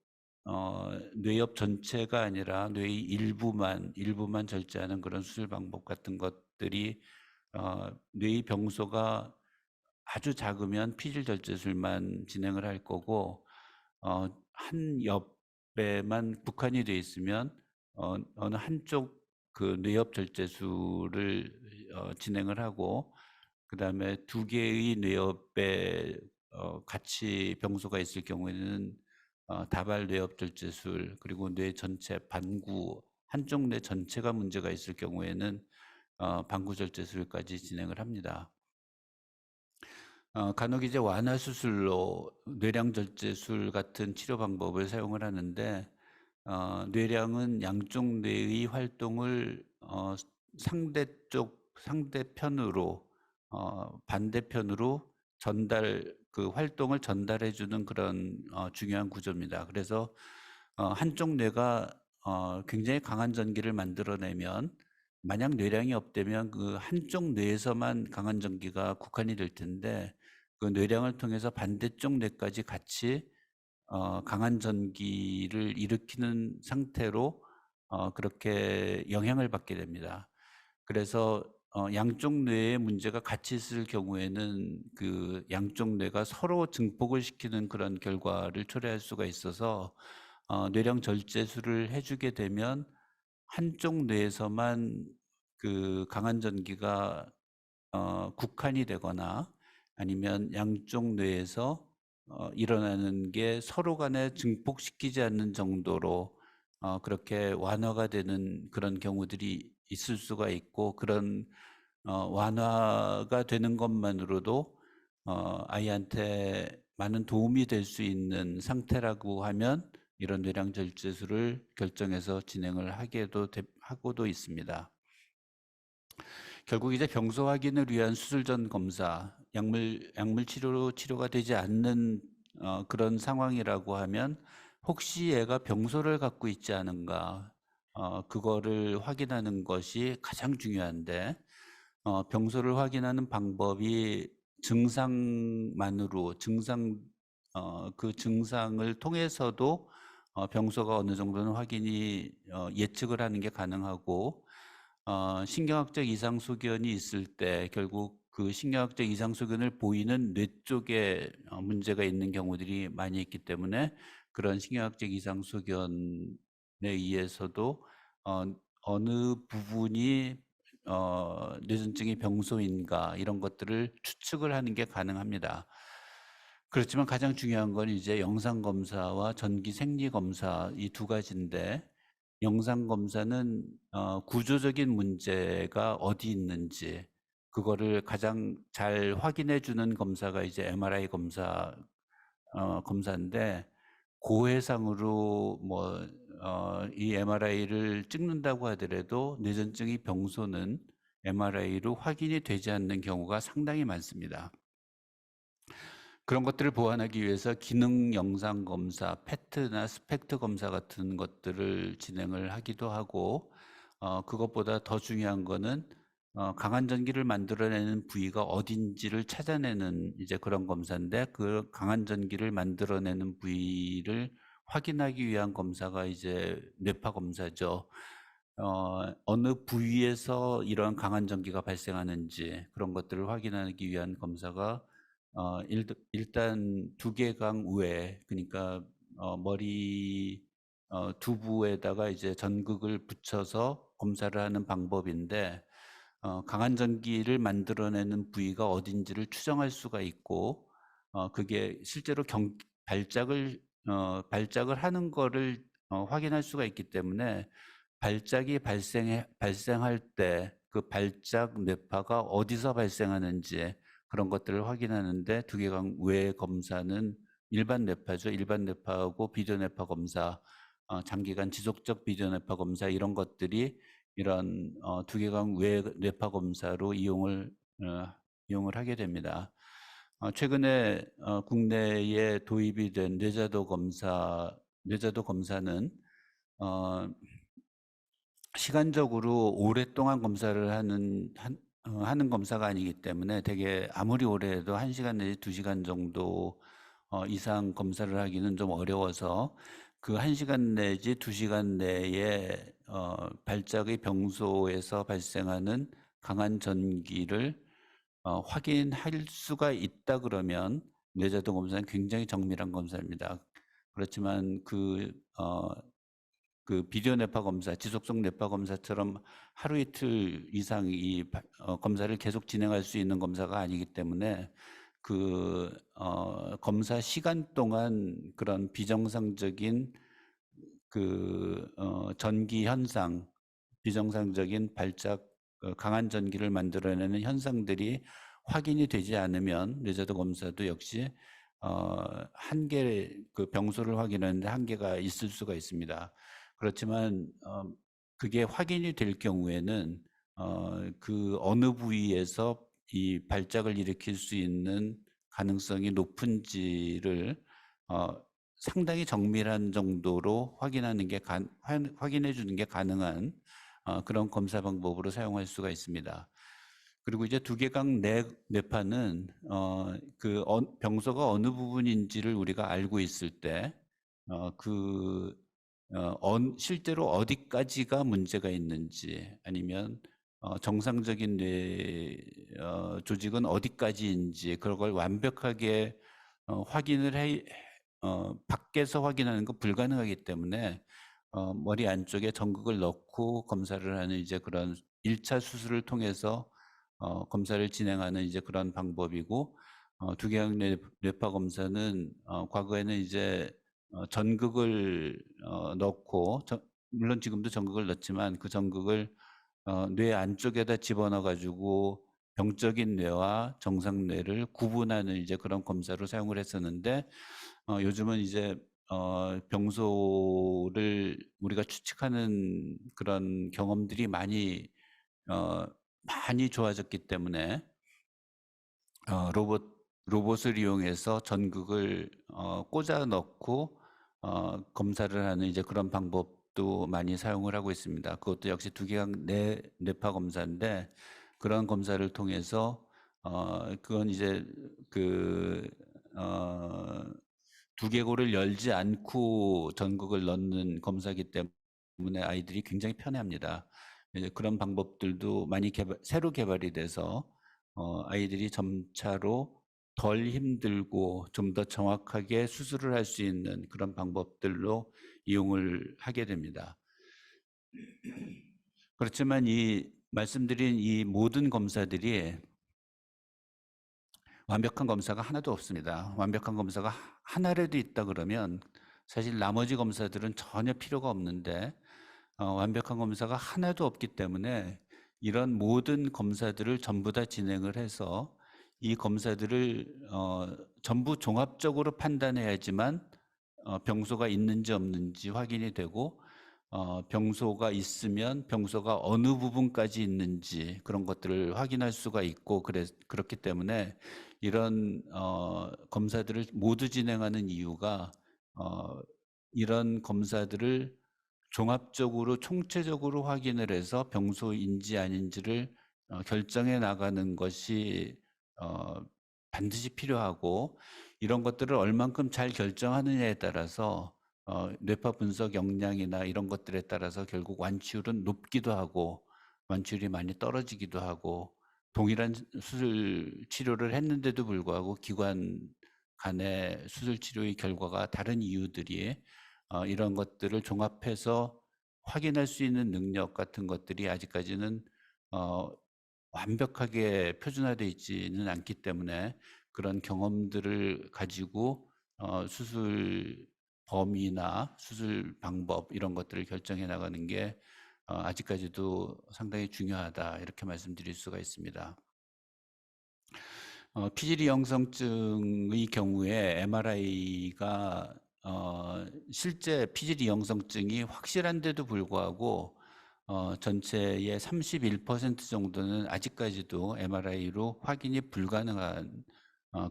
뇌엽 전체가 아니라 뇌의 일부만 절제하는 그런 수술 방법 같은 것들이, 뇌의 병소가 아주 작으면 피질 절제술만 진행을 할 거고, 한 옆에만 국한이 돼 있으면 어느 한쪽 그 뇌엽 절제술을 진행을 하고, 그다음에 두 개의 뇌엽에 같이 병소가 있을 경우에는 다발 뇌엽 절제술, 그리고 뇌 전체 반구 한쪽 뇌 전체가 문제가 있을 경우에는 반구 절제술까지 진행을 합니다. 간혹 이제 완화 수술로 뇌량 절제술 같은 치료 방법을 사용을 하는데, 뇌량은 양쪽 뇌의 활동을 상대편으로 반대편으로 그 활동을 전달해 주는 그런 중요한 구조입니다. 그래서 한쪽 뇌가 굉장히 강한 전기를 만들어내면, 만약 뇌량이 없다면 그 한쪽 뇌에서만 강한 전기가 국한이 될 텐데, 그 뇌량을 통해서 반대쪽 뇌까지 같이 강한 전기를 일으키는 상태로 그렇게 영향을 받게 됩니다. 그래서 양쪽 뇌에 문제가 같이 있을 경우에는 그 양쪽 뇌가 서로 증폭을 시키는 그런 결과를 초래할 수가 있어서 뇌량 절제술을 해주게 되면 한쪽 뇌에서만 그 강한 전기가 국한이 되거나, 아니면 양쪽 뇌에서 일어나는 게 서로 간에 증폭시키지 않는 정도로 그렇게 완화가 되는 그런 경우들이 있을 수가 있고, 그런 완화가 되는 것만으로도 아이한테 많은 도움이 될 수 있는 상태라고 하면 이런 뇌량 절제술을 결정해서 진행을 하고도 있습니다. 결국 이제 병소 확인을 위한 수술 전 검사, 약물 치료로 치료가 되지 않는 그런 상황이라고 하면 혹시 얘가 병소를 갖고 있지 않은가, 그거를 확인하는 것이 가장 중요한데, 병소를 확인하는 방법이 그 증상을 통해서도 병소가 어느 정도는 확인이 예측을 하는 게 가능하고, 신경학적 이상 소견이 있을 때 결국 그 신경학적 이상 소견을 보이는 뇌 쪽에 문제가 있는 경우들이 많이 있기 때문에, 그런 신경학적 이상 소견에 의해서도 어느 부분이 뇌전증의 병소인가 이런 것들을 추측을 하는 게 가능합니다. 그렇지만 가장 중요한 건 이제 영상검사와 전기생리검사 이 두 가지인데, 영상검사는 구조적인 문제가 어디 있는지 그거를 가장 잘 확인해 주는 검사가 이제 MRI 검사인데, 고해상으로 이 MRI를 찍는다고 하더라도 뇌전증의 병소는 MRI로 확인이 되지 않는 경우가 상당히 많습니다. 그런 것들을 보완하기 위해서 기능 영상 검사, 페트나 스펙트 검사 같은 것들을 진행을 하기도 하고, 그것보다 더 중요한 거는 강한 전기를 만들어내는 부위가 어딘지를 찾아내는 이제 그런 검사인데, 그 강한 전기를 만들어내는 부위를 확인하기 위한 검사가 이제 뇌파 검사죠. 어느 부위에서 이런 강한 전기가 발생하는지 그런 것들을 확인하기 위한 검사가 일단 두개강 우에, 그러니까 머리 두부에다가 이제 전극을 붙여서 검사를 하는 방법인데, 강한 전기를 만들어내는 부위가 어딘지를 추정할 수가 있고, 그게 실제로 발작을 하는 거를 확인할 수가 있기 때문에, 발작이 발생할 때 그 발작 뇌파가 어디서 발생하는지 그런 것들을 확인하는데, 두개강 외 검사는 일반 뇌파죠. 일반 뇌파하고 비디오 뇌파 검사, 장기간 지속적 비디오 뇌파 검사 이런 것들이 이런 두개강 외 뇌파 검사로 이용을 하게 됩니다. 최근에 국내에 도입이 된 뇌자도 검사는 시간적으로 오랫동안 검사를 하는 검사가 아니기 때문에, 되게 아무리 오래 해도 1시간 내지 2시간 정도 이상 검사를 하기는 좀 어려워서, 그 1시간 내지 2시간 내에 발작의 병소에서 발생하는 강한 전기를 확인할 수가 있다 그러면 뇌자도 검사는 굉장히 정밀한 검사입니다. 그렇지만 그 비디오 뇌파 검사, 지속성 뇌파 검사처럼 하루 이틀 이상 이 검사를 계속 진행할 수 있는 검사가 아니기 때문에 그 검사 시간 동안 그런 비정상적인 그 전기 현상, 비정상적인 발작, 강한 전기를 만들어내는 현상들이 확인이 되지 않으면 뇌자도 검사도 역시 한계, 그 병소를 확인하는데 한계가 있을 수가 있습니다. 그렇지만 그게 확인이 될 경우에는 그 어느 부위에서 이 발작을 일으킬 수 있는 가능성이 높은지를 상당히 정밀한 정도로 확인하는 게 확인해 주는 게 가능한 그런 검사 방법으로 사용할 수가 있습니다. 그리고 이제 두개강 뇌파는 그 병소가 어느 부분인지를 우리가 알고 있을 때 실제로 어디까지가 문제가 있는지 아니면 정상적인 뇌 조직은 어디까지인지 그런 걸 완벽하게 확인을 밖에서 확인하는 건 불가능하기 때문에 머리 안쪽에 전극을 넣고 검사를 하는 이제 그런 1차 수술을 통해서 검사를 진행하는 이제 그런 방법이고 두개강 뇌파 검사는 과거에는 이제 전극을 넣고 물론 지금도 전극을 넣지만 그 전극을 뇌 안쪽에다 집어넣어 가지고 병적인 뇌와 정상 뇌를 구분하는 이제 그런 검사로 사용을 했었는데 요즘은 이제 병소를 우리가 추측하는 그런 경험들이 많이 좋아졌기 때문에 로봇을 이용해서 전극을 꽂아 넣고 검사를 하는 이제 그런 방법도 많이 사용을 하고 있습니다. 그것도 역시 두개강 뇌파 검사인데 그런 검사를 통해서 그건 이제 그 두개골을 열지 않고 전극을 넣는 검사이기 때문에 아이들이 굉장히 편해합니다. 이제 그런 방법들도 많이 새로 개발이 돼서 아이들이 점차로 덜 힘들고 좀 더 정확하게 수술을 할 수 있는 그런 방법들로 이용을 하게 됩니다. 그렇지만 이 말씀드린 이 모든 검사들이 완벽한 검사가 하나도 없습니다. 완벽한 검사가 하나라도 있다 그러면 사실 나머지 검사들은 전혀 필요가 없는데 완벽한 검사가 하나도 없기 때문에 이런 모든 검사들을 전부 다 진행을 해서 이 검사들을 전부 종합적으로 판단해야지만 병소가 있는지 없는지 확인이 되고 병소가 있으면 병소가 어느 부분까지 있는지 그런 것들을 확인할 수가 있고 그렇기 때문에 이런 검사들을 모두 진행하는 이유가 이런 검사들을 종합적으로 총체적으로 확인을 해서 병소인지 아닌지를 결정해 나가는 것이 반드시 필요하고 이런 것들을 얼만큼 잘 결정하느냐에 따라서 뇌파 분석 역량이나 이런 것들에 따라서 결국 완치율은 높기도 하고 완치율이 많이 떨어지기도 하고 동일한 수술 치료를 했는데도 불구하고 기관 간의 수술 치료의 결과가 다른 이유들이 이런 것들을 종합해서 확인할 수 있는 능력 같은 것들이 아직까지는 완벽하게 표준화되어 있지는 않기 때문에 그런 경험들을 가지고 수술 범위나 수술 방법 이런 것들을 결정해 나가는 게 아직까지도 상당히 중요하다 이렇게 말씀드릴 수가 있습니다. 피지리 형성증의 경우에 MRI가 실제 피지리 형성증이 확실한데도 불구하고 전체의 31% 정도는 아직까지도 MRI로 확인이 불가능한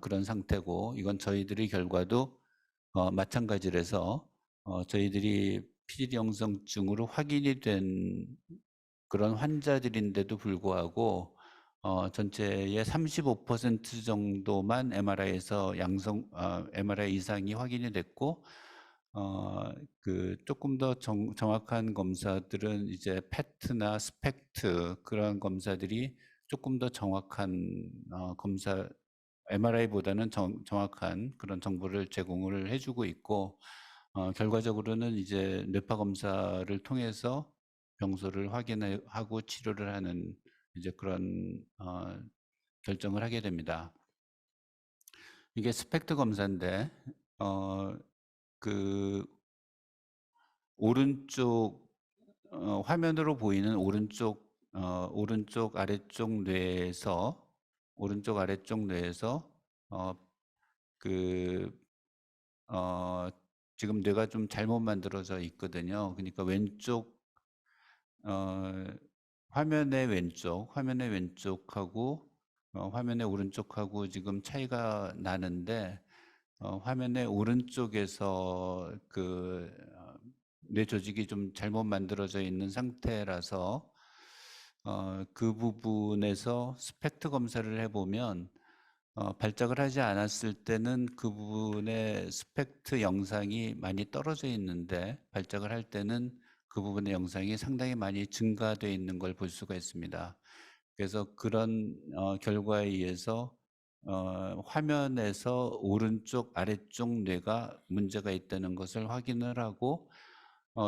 그런 상태고 이건 저희들의 결과도 마찬가지라서 저희들이 피지리 형성증으로 확인이 된 그런 환자들인데도 불구하고 전체의 35% 정도만 MRI에서 MRI 이상이 확인이 됐고 그 조금 더 정확한 검사들은 이제 페트나 스펙트 그런 검사들이 조금 더 정확한 검사 MRI보다는 정확한 그런 정보를 제공을 해주고 있고 결과적으로는 이제 뇌파 검사를 통해서 병소를 확인하고 치료를 하는 이제 그런 결정을 하게 됩니다. 이게 스펙트 검사인데 그 오른쪽 화면으로 보이는 오른쪽 아래쪽 뇌에서 어, 그 지금 뇌가 좀 잘못 만들어져 있거든요. 그러니까 어, 화면의 왼쪽하고 화면의 오른쪽하고 지금 차이가 나는데 화면의 오른쪽에서 뇌 조직이 좀 잘못 만들어져 있는 상태라서 그 부분에서 스펙트 검사를 해보면 발작을 하지 않았을 때는 그 부분의 스펙트 영상이 많이 떨어져 있는데 발작을 할 때는 그 부분의 영상이 상당히 많이 증가되어 있는 걸 볼 수가 있습니다. 그래서 그런 결과에 의해서 화면에서 오른쪽 아래쪽 뇌가 문제가 있다는 것을 확인을 하고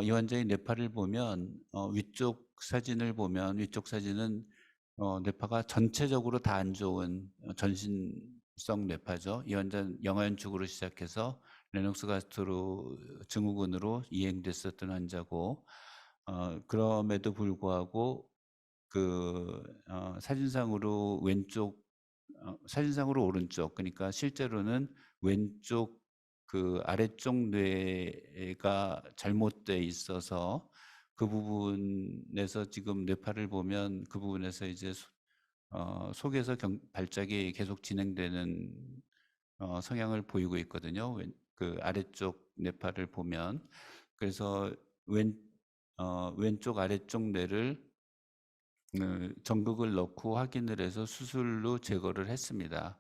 이 환자의 뇌파를 보면 위쪽 사진은 뇌파가 전체적으로 다 안 좋은 전신성 뇌파죠. 이 환자는 영아연축으로 시작해서 레녹스 가스트로 증후군으로 이행됐었던 환자고 그럼에도 불구하고 사진상으로 오른쪽, 그러니까 실제로는 왼쪽 아래쪽 뇌가 잘못돼 있어서 그 부분에서 지금 뇌파를 보면 그 부분에서 이제 속에서 발작이 계속 진행되는 성향을 보이고 있거든요. 그 아래쪽 뇌파를 보면 그래서 왼쪽 아래쪽 뇌를 전극을 넣고 확인을 해서 수술로 제거를 했습니다.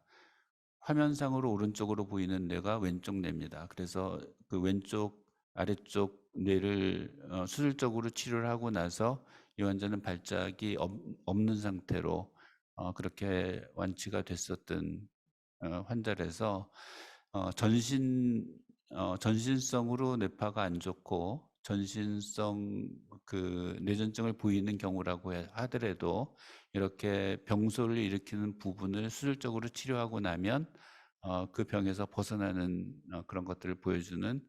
화면상으로 오른쪽으로 보이는 뇌가 왼쪽 뇌입니다. 그래서 그 왼쪽 아래쪽 뇌를 수술적으로 치료를 하고 나서 이 환자는 발작이 없는 상태로 그렇게 완치가 됐었던 환자라서 전신성으로 뇌파가 안 좋고 전신성 뇌전증을 보이는 경우라고 하더라도 이렇게 병소를 일으키는 부분을 수술적으로 치료하고 나면 그 병에서 벗어나는 그런 것들을 보여주는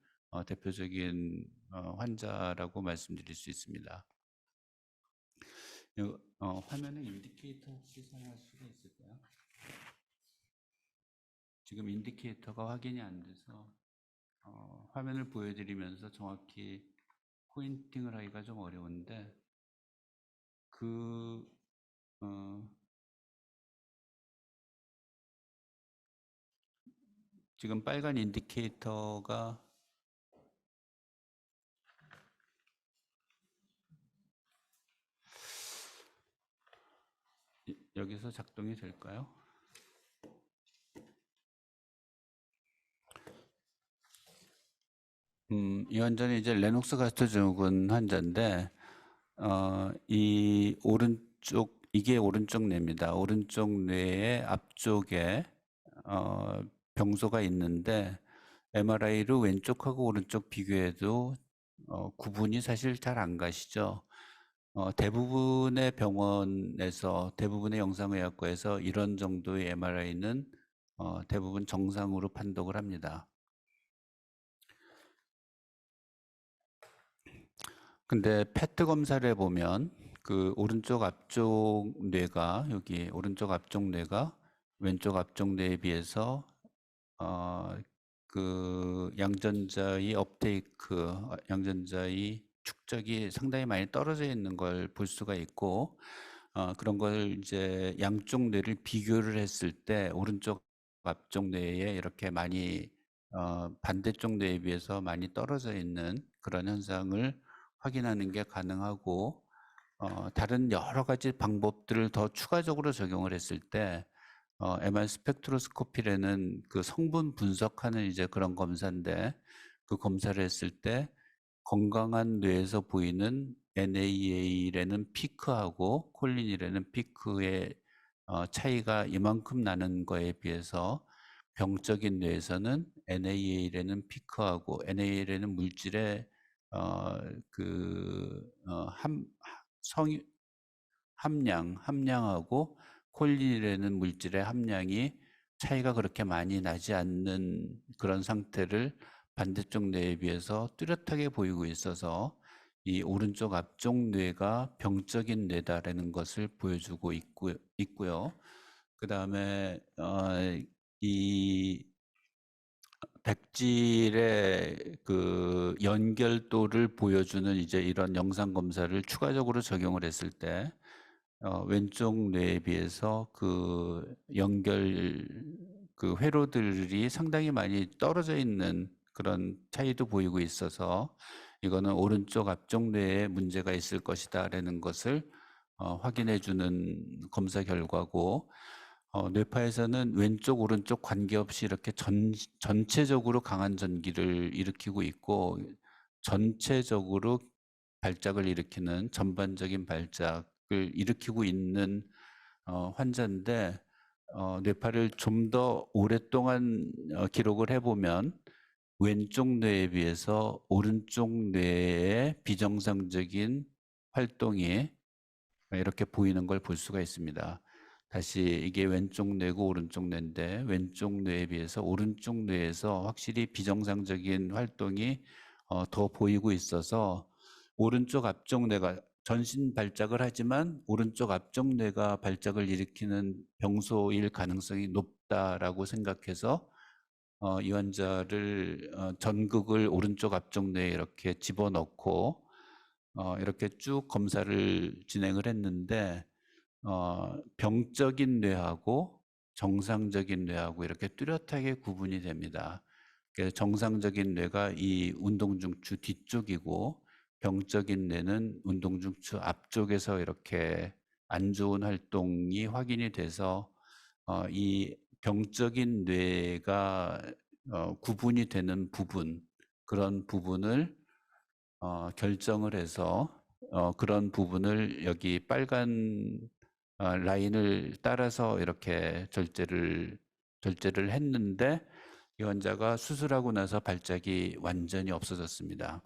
대표적인 환자라고 말씀드릴 수 있습니다. 화면에 인디케이터 혹시 사용할 수가 있을까요? 지금 인디케이터가 확인이 안 돼서 화면을 보여드리면서 정확히 포인팅을 하기가 좀 어려운데 지금 빨간 인디케이터가 여기서 작동이 될까요? 이 환자는 이제 레녹스 가스트 증후군 환자인데 이게 오른쪽 뇌입니다. 오른쪽 뇌의 앞쪽에 병소가 있는데 MRI로 왼쪽하고 오른쪽 비교해도 구분이 사실 잘 안 가시죠. 대부분의 병원에서 대부분의 영상의학과에서 이런 정도의 MRI는 대부분 정상으로 판독을 합니다. 근데 페트 검사를 해보면 그 오른쪽 앞쪽 뇌가 여기 오른쪽 앞쪽 뇌가 왼쪽 앞쪽 뇌에 비해서 그 양전자의 양전자의 축적이 상당히 많이 떨어져 있는 걸 볼 수가 있고 그런 걸 이제 양쪽 뇌를 비교를 했을 때 오른쪽 앞쪽 뇌에 이렇게 많이 반대쪽 뇌에 비해서 많이 떨어져 있는 그런 현상을 확인하는 게 가능하고 다른 여러 가지 방법들을 더 추가적으로 적용을 했을 때 MR 스펙트로스코피라는 그 성분 분석하는 이제 그런 검사인데 그 검사를 했을 때 건강한 뇌에서 보이는 NAA라는 피크하고 콜린이라는 피크의 차이가 이만큼 나는 거에 비해서 병적인 뇌에서는 NaAL에는 피크하고 NaAL에는 물질의 함량하고 콜린이라는 물질의 함량이 차이가 그렇게 많이 나지 않는 그런 상태를 반대쪽 뇌에 비해서 뚜렷하게 보이고 있어서 이 오른쪽 앞쪽 뇌가 병적인 뇌다라는 것을 보여주고 있고요. 그 다음에 이 백질의 그 연결도를 보여주는 이제 이런 영상 검사를 추가적으로 적용을 했을 때 왼쪽 뇌에 비해서 그 연결 그 회로들이 상당히 많이 떨어져 있는 그런 차이도 보이고 있어서 이거는 오른쪽 앞쪽 뇌에 문제가 있을 것이다라는 것을 확인해 주는 검사 결과고 뇌파에서는 왼쪽 오른쪽 관계없이 이렇게 전체적으로 강한 전기를 일으키고 있고 전체적으로 발작을 일으키는 전반적인 발작을 일으키고 있는 환자인데 뇌파를 좀 더 오랫동안 기록을 해보면 왼쪽 뇌에 비해서 오른쪽 뇌의 비정상적인 활동이 이렇게 보이는 걸 볼 수가 있습니다. 다시 이게 왼쪽 뇌고 오른쪽 뇌인데 왼쪽 뇌에 비해서 오른쪽 뇌에서 확실히 비정상적인 활동이 더 보이고 있어서 오른쪽 앞쪽 뇌가 전신 발작을 하지만 오른쪽 앞쪽 뇌가 발작을 일으키는 병소일 가능성이 높다라고 생각해서 이 환자를 전극을 오른쪽 앞쪽 뇌에 이렇게 집어넣고 이렇게 쭉 검사를 진행을 했는데 병적인 뇌하고 정상적인 뇌하고 이렇게 뚜렷하게 구분이 됩니다. 그래서 정상적인 뇌가 이 운동중추 뒤쪽이고 병적인 뇌는 운동중추 앞쪽에서 이렇게 안 좋은 활동이 확인이 돼서 이 병적인 뇌가 구분이 되는 부분, 그런 부분을 결정을 해서 그런 부분을 여기 빨간 라인을 따라서 이렇게 절제를 했는데 이 환자가 수술하고 나서 발작이 완전히 없어졌습니다.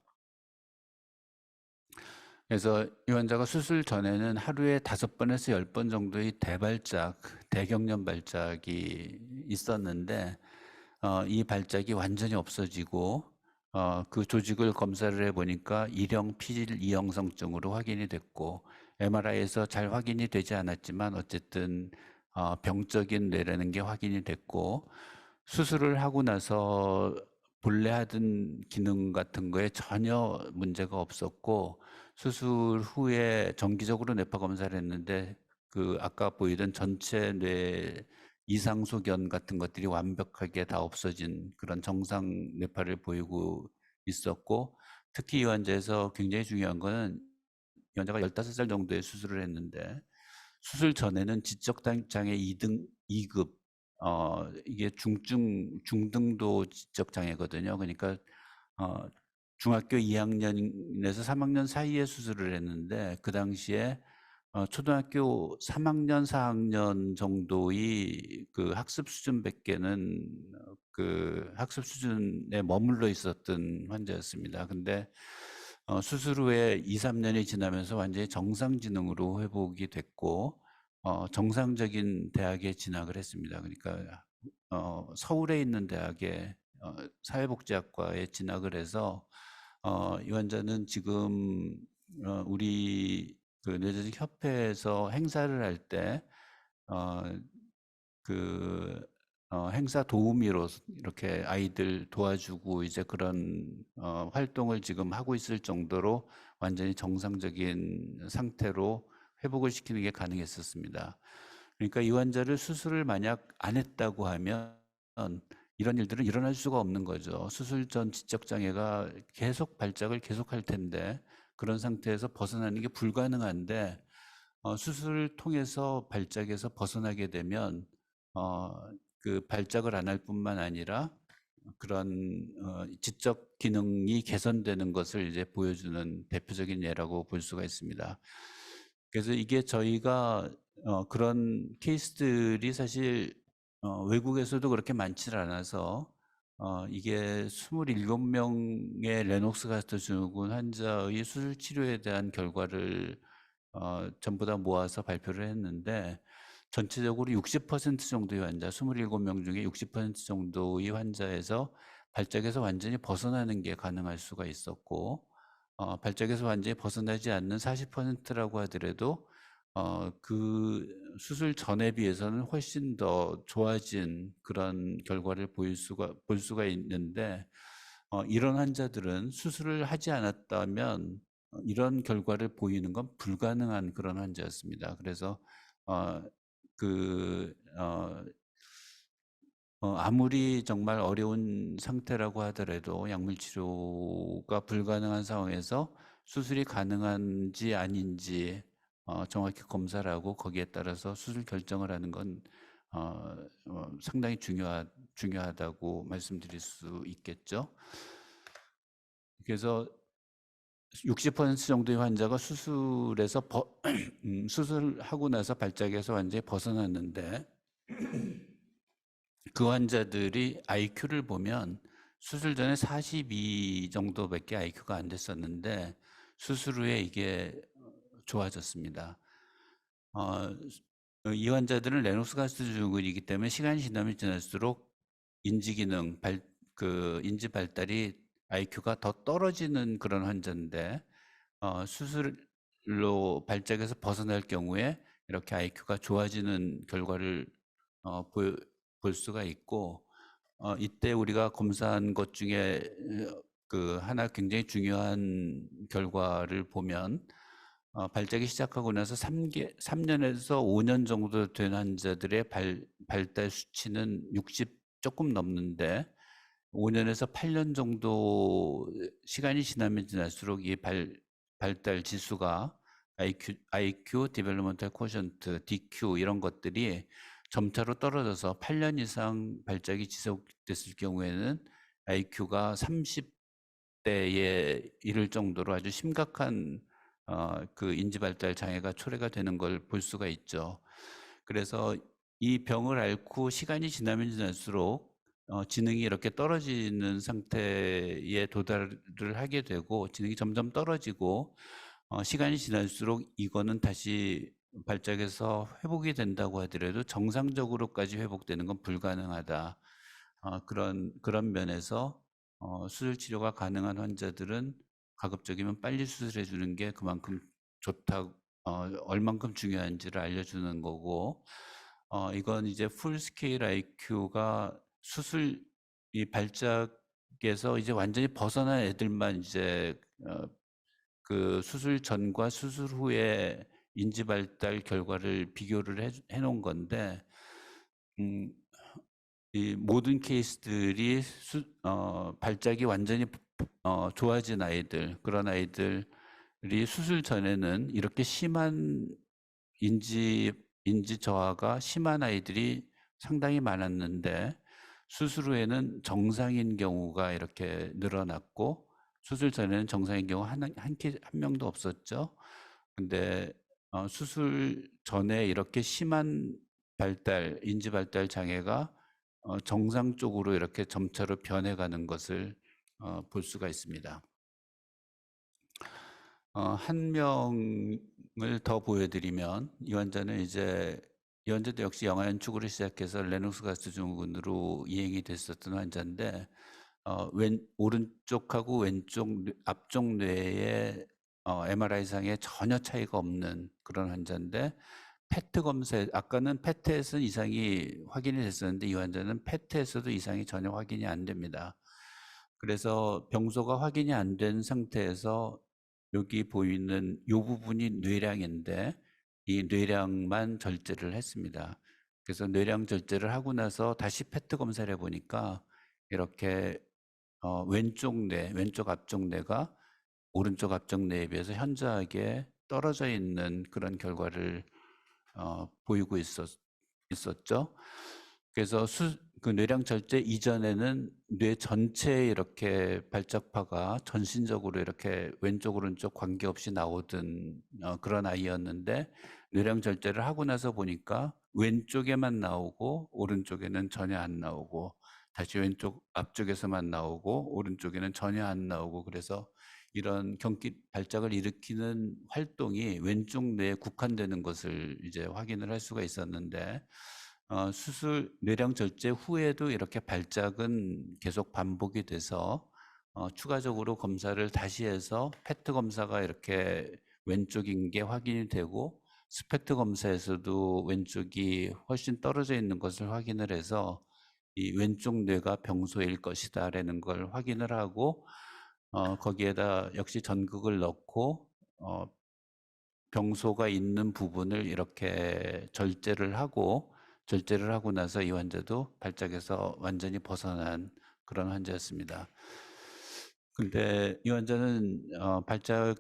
그래서 이 환자가 수술 전에는 하루에 5번에서 10번 정도의 대발작, 대경련 발작이 있었는데 이 발작이 완전히 없어지고 그 조직을 검사를 해보니까 일형 피질 이형성증으로 확인이 됐고 MRI에서 잘 확인이 되지 않았지만 어쨌든 병적인 뇌라는 게 확인이 됐고 수술을 하고 나서 본래 하던 기능 같은 거에 전혀 문제가 없었고 수술 후에 정기적으로 뇌파 검사를 했는데 그 아까 보이던 전체 뇌 이상소견 같은 것들이 완벽하게 다 없어진 그런 정상 뇌파를 보이고 있었고 특히 이 환자에서 굉장히 중요한 거는 이 환자가 15살 정도에 수술을 했는데 수술 전에는 지적장애 2등, 2급 이게 중등도 지적장애거든요. 그러니까 중학교 2학년에서 3학년 사이에 수술을 했는데 그 당시에 초등학교 3학년, 4학년 정도의 그 학습 수준밖에는 그 학습 수준에 머물러 있었던 환자였습니다. 근데 수술 후에 2, 3년이 지나면서 완전히 정상지능으로 회복이 됐고 정상적인 대학에 진학을 했습니다. 그러니까 서울에 있는 대학에 사회복지학과에 진학을 해서 이 환자는 지금 우리 그 뇌조직 협회에서 행사를 할 때 행사 도우미로 이렇게 아이들 도와주고 이제 그런 활동을 지금 하고 있을 정도로 완전히 정상적인 상태로 회복을 시키는 게 가능했었습니다. 그러니까 이 환자를 수술을 만약 안 했다고 하면 이런 일들은 일어날 수가 없는 거죠. 수술 전 지적장애가 계속 발작을 계속할 텐데 그런 상태에서 벗어나는 게 불가능한데 수술을 통해서 발작에서 벗어나게 되면 그 발작을 안 할 뿐만 아니라 그런 지적 기능이 개선되는 것을 이제 보여주는 대표적인 예라고 볼 수가 있습니다. 그래서 이게 저희가 그런 케이스들이 사실 외국에서도 그렇게 많지는 않아서 이게 27명의 레녹스 가스트 증후군 환자의 수술 치료에 대한 결과를 전부 다 모아서 발표를 했는데, 전체적으로 60% 정도의 환자, 27명 중에 60% 정도의 환자에서 발작에서 완전히 벗어나는 게 가능할 수가 있었고, 발작에서 완전히 벗어나지 않는 40%라고 하더라도 그 수술 전에 비해서는 훨씬 더 좋아진 그런 결과를 볼 수가 있는데, 이런 환자들은 수술을 하지 않았다면 이런 결과를 보이는 건 불가능한 그런 환자였습니다. 그래서 어, 그 아무리 정말 어려운 상태라고 하더라도 약물 치료가 불가능한 상황에서 수술이 가능한지 아닌지 정확히 검사를 하고 거기에 따라서 수술 결정을 하는 건 상당히 중요하다고 말씀드릴 수 있겠죠. 그래서 60% 정도의 환자가 수술하고 나서 발작에서 완전히 벗어났는데, 그 환자들이 IQ를 보면 수술 전에 42 정도밖에 IQ가 안 됐었는데 수술 후에 이게 좋아졌습니다. 이 환자들은 레녹스 가스트 증후군이기 때문에 시간이 지나면 지날수록 인지기능, 인지 발달이 IQ가 더 떨어지는 그런 환자인데, 수술로 발작에서 벗어날 경우에 이렇게 IQ가 좋아지는 결과를 볼 수가 있고, 이때 우리가 검사한 것 중에 그 하나 굉장히 중요한 결과를 보면, 발작이 시작하고 나서 3년에서 5년 정도 된 환자들의 발달 수치는 60 조금 넘는데, 5년에서 8년 정도 시간이 지나면 지날수록 이 발달 지수가 IQ, Developmental Quotient, DQ 이런 것들이 점차로 떨어져서 8년 이상 발작이 지속됐을 경우에는 IQ가 30대에 이를 정도로 아주 심각한 그 인지발달 장애가 초래가 되는 걸 볼 수가 있죠. 그래서 이 병을 앓고 시간이 지나면 지날수록 지능이 이렇게 떨어지는 상태에 도달을 하게 되고, 지능이 점점 떨어지고 시간이 지날수록 이거는 다시 발작해서 회복이 된다고 하더라도 정상적으로까지 회복되는 건 불가능하다. 그런 면에서 수술 치료가 가능한 환자들은 가급적이면 빨리 수술해 주는 게 그만큼 좋다, 얼만큼 중요한지를 알려주는 거고, 이건 이제 풀 스케일 IQ가 이 발작에서 이제 완전히 벗어난 애들만 이제 그 수술 전과 수술 후에 인지 발달 결과를 비교를 해 놓은 건데, 음, 이 모든 케이스들이 발작이 완전히 좋아진 아이들, 그런 아이들이 수술 전에는 이렇게 심한 인지 저하가 심한 아이들이 상당히 많았는데, 수술 후에는 정상인 경우가 이렇게 늘어났고, 수술 전에는 정상인 경우 한 명도 없었죠. 근데 수술 전에 이렇게 심한 인지 발달 장애가 정상 쪽으로 이렇게 점차로 변해가는 것을 볼 수가 있습니다. 한 명을 더 보여드리면, 이 환자도 역시 영아 연축으로 시작해서 레녹스 가스트 증후군으로 이행이 됐었던 환자인데, 오른쪽하고 왼쪽 앞쪽 뇌에 MRI상에 전혀 차이가 없는 그런 환자인데, 페트 검사, 아까는 페트에서는 이상이 확인이 됐었는데 이 환자는 페트에서도 이상이 전혀 확인이 안 됩니다. 그래서 병소가 확인이 안 된 상태에서 여기 보이는 이 부분이 뇌량인데, 이 뇌량만 절제를 했습니다. 그래서 뇌량 절제를 하고 나서 다시 페트 검사를 해보니까 이렇게 왼쪽 앞쪽 뇌가 오른쪽 앞쪽 뇌에 비해서 현저하게 떨어져 있는 그런 결과를 보이고 있었죠. 그래서 그 뇌량 절제 이전에는 뇌 전체에 이렇게 발작파가 전신적으로 이렇게 왼쪽 오른쪽 관계없이 나오던 그런 아이였는데, 뇌량 절제를 하고 나서 보니까 왼쪽에만 나오고 오른쪽에는 전혀 안 나오고, 다시 왼쪽 앞쪽에서만 나오고 오른쪽에는 전혀 안 나오고, 그래서 이런 경기 발작을 일으키는 활동이 왼쪽 뇌에 국한되는 것을 이제 확인을 할 수가 있었는데, 수술 뇌량 절제 후에도 이렇게 발작은 계속 반복이 돼서 추가적으로 검사를 다시 해서 페트 검사가 이렇게 왼쪽인 게 확인이 되고, 스펙트 검사에서도 왼쪽이 훨씬 떨어져 있는 것을 확인을 해서 이 왼쪽 뇌가 병소일 것이다라는 걸 확인을 하고, 거기에다 역시 전극을 넣고 병소가 있는 부분을 이렇게 절제를 하고 나서 이 환자도 발작에서 완전히 벗어난 그런 환자였습니다. 근데 이 환자는 발작을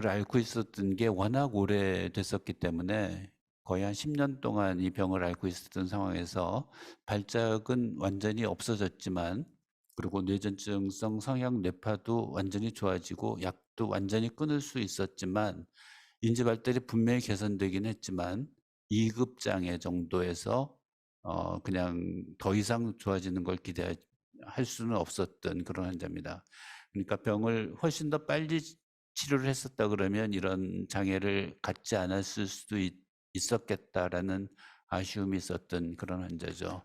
앓고 있었던 게 워낙 오래됐었기 때문에 거의 한 10년 동안 이 병을 앓고 있었던 상황에서 발작은 완전히 없어졌지만, 그리고 뇌전증성 성형 뇌파도 완전히 좋아지고 약도 완전히 끊을 수 있었지만, 인지 발달이 분명히 개선되긴 했지만 2급 장애 정도에서 그냥 더 이상 좋아지는 걸 기대할 수는 없었던 그런 환자입니다. 그러니까 병을 훨씬 더 빨리 치료를 했었다 그러면 이런 장애를 갖지 않았을 수도 있었겠다라는 아쉬움이 있었던 그런 환자죠.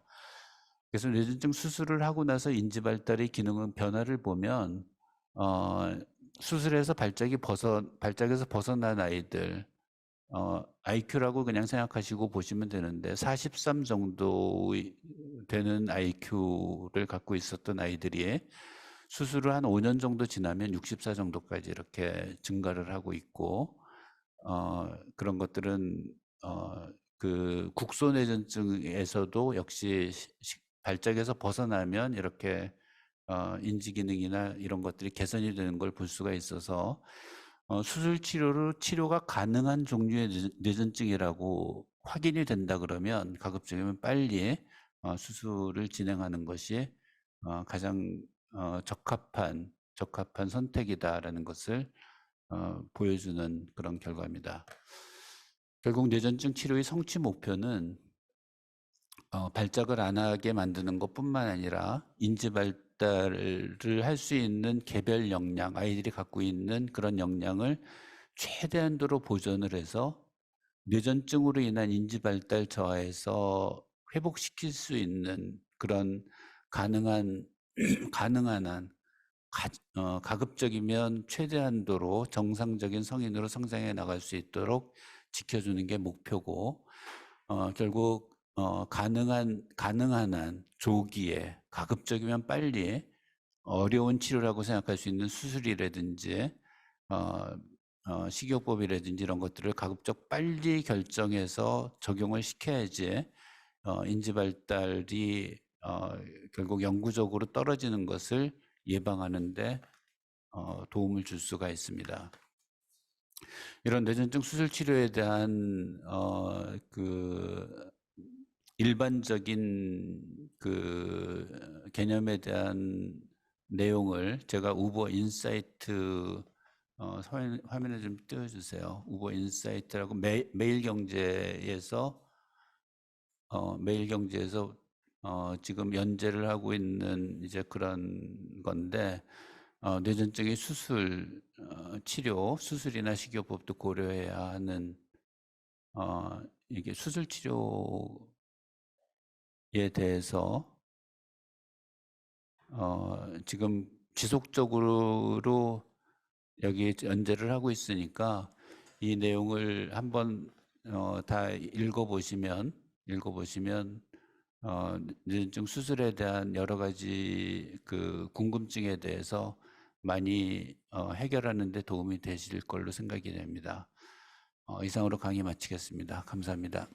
그래서 뇌전증 수술을 하고 나서 인지 발달의 기능은 변화를 보면 수술해서 발작에서 벗어난 아이들, IQ라고 그냥 생각하시고 보시면 되는데 43 정도 되는 IQ를 갖고 있었던 아이들이 수술을 한 5년 정도 지나면 64 정도까지 이렇게 증가를 하고 있고, 그런 것들은 그 국소뇌전증에서도 역시 발작에서 벗어나면 이렇게 인지 기능이나 이런 것들이 개선이 되는 걸 볼 수가 있어서 수술 치료로 치료가 가능한 종류의 뇌전증이라고 확인이 된다 그러면 가급적이면 빨리 수술을 진행하는 것이 가장 적합한 선택이다라는 것을 보여주는 그런 결과입니다. 결국 뇌전증 치료의 성취 목표는 발작을 안 하게 만드는 것뿐만 아니라 인지 발달을 할 수 있는 개별 역량, 아이들이 갖고 있는 그런 역량을 최대한도로 보존을 해서 뇌전증으로 인한 인지 발달 저하에서 회복시킬 수 있는 그런 가능한 한 가급적이면 최대한도로 정상적인 성인으로 성장해 나갈 수 있도록 지켜주는 게 목표고, 결국 가능한 한 조기에 가급적이면 빨리 어려운 치료라고 생각할 수 있는 수술이라든지 식이요법이라든지 이런 것들을 가급적 빨리 결정해서 적용을 시켜야지 인지 발달이 결국 영구적으로 떨어지는 것을 예방하는데 도움을 줄 수가 있습니다. 이런 뇌전증 수술 치료에 대한 그 일반적인 그 개념에 대한 내용을 제가 우버 인사이트 화면에 좀 띄워주세요. 우버 인사이트라고 매일경제에서 지금 연재를 하고 있는 이제 그런 건데, 뇌전증의 수술 치료, 수술이나 식이요법도 고려해야 하는 이게 수술 치료에 대해서 지금 지속적으로 여기 연재를 하고 있으니까 이 내용을 한번 다 읽어보시면 뇌전증 수술에 대한 여러 가지 그 궁금증에 대해서 많이 해결하는 데 도움이 되실 걸로 생각이 됩니다. 이상으로 강의 마치겠습니다. 감사합니다.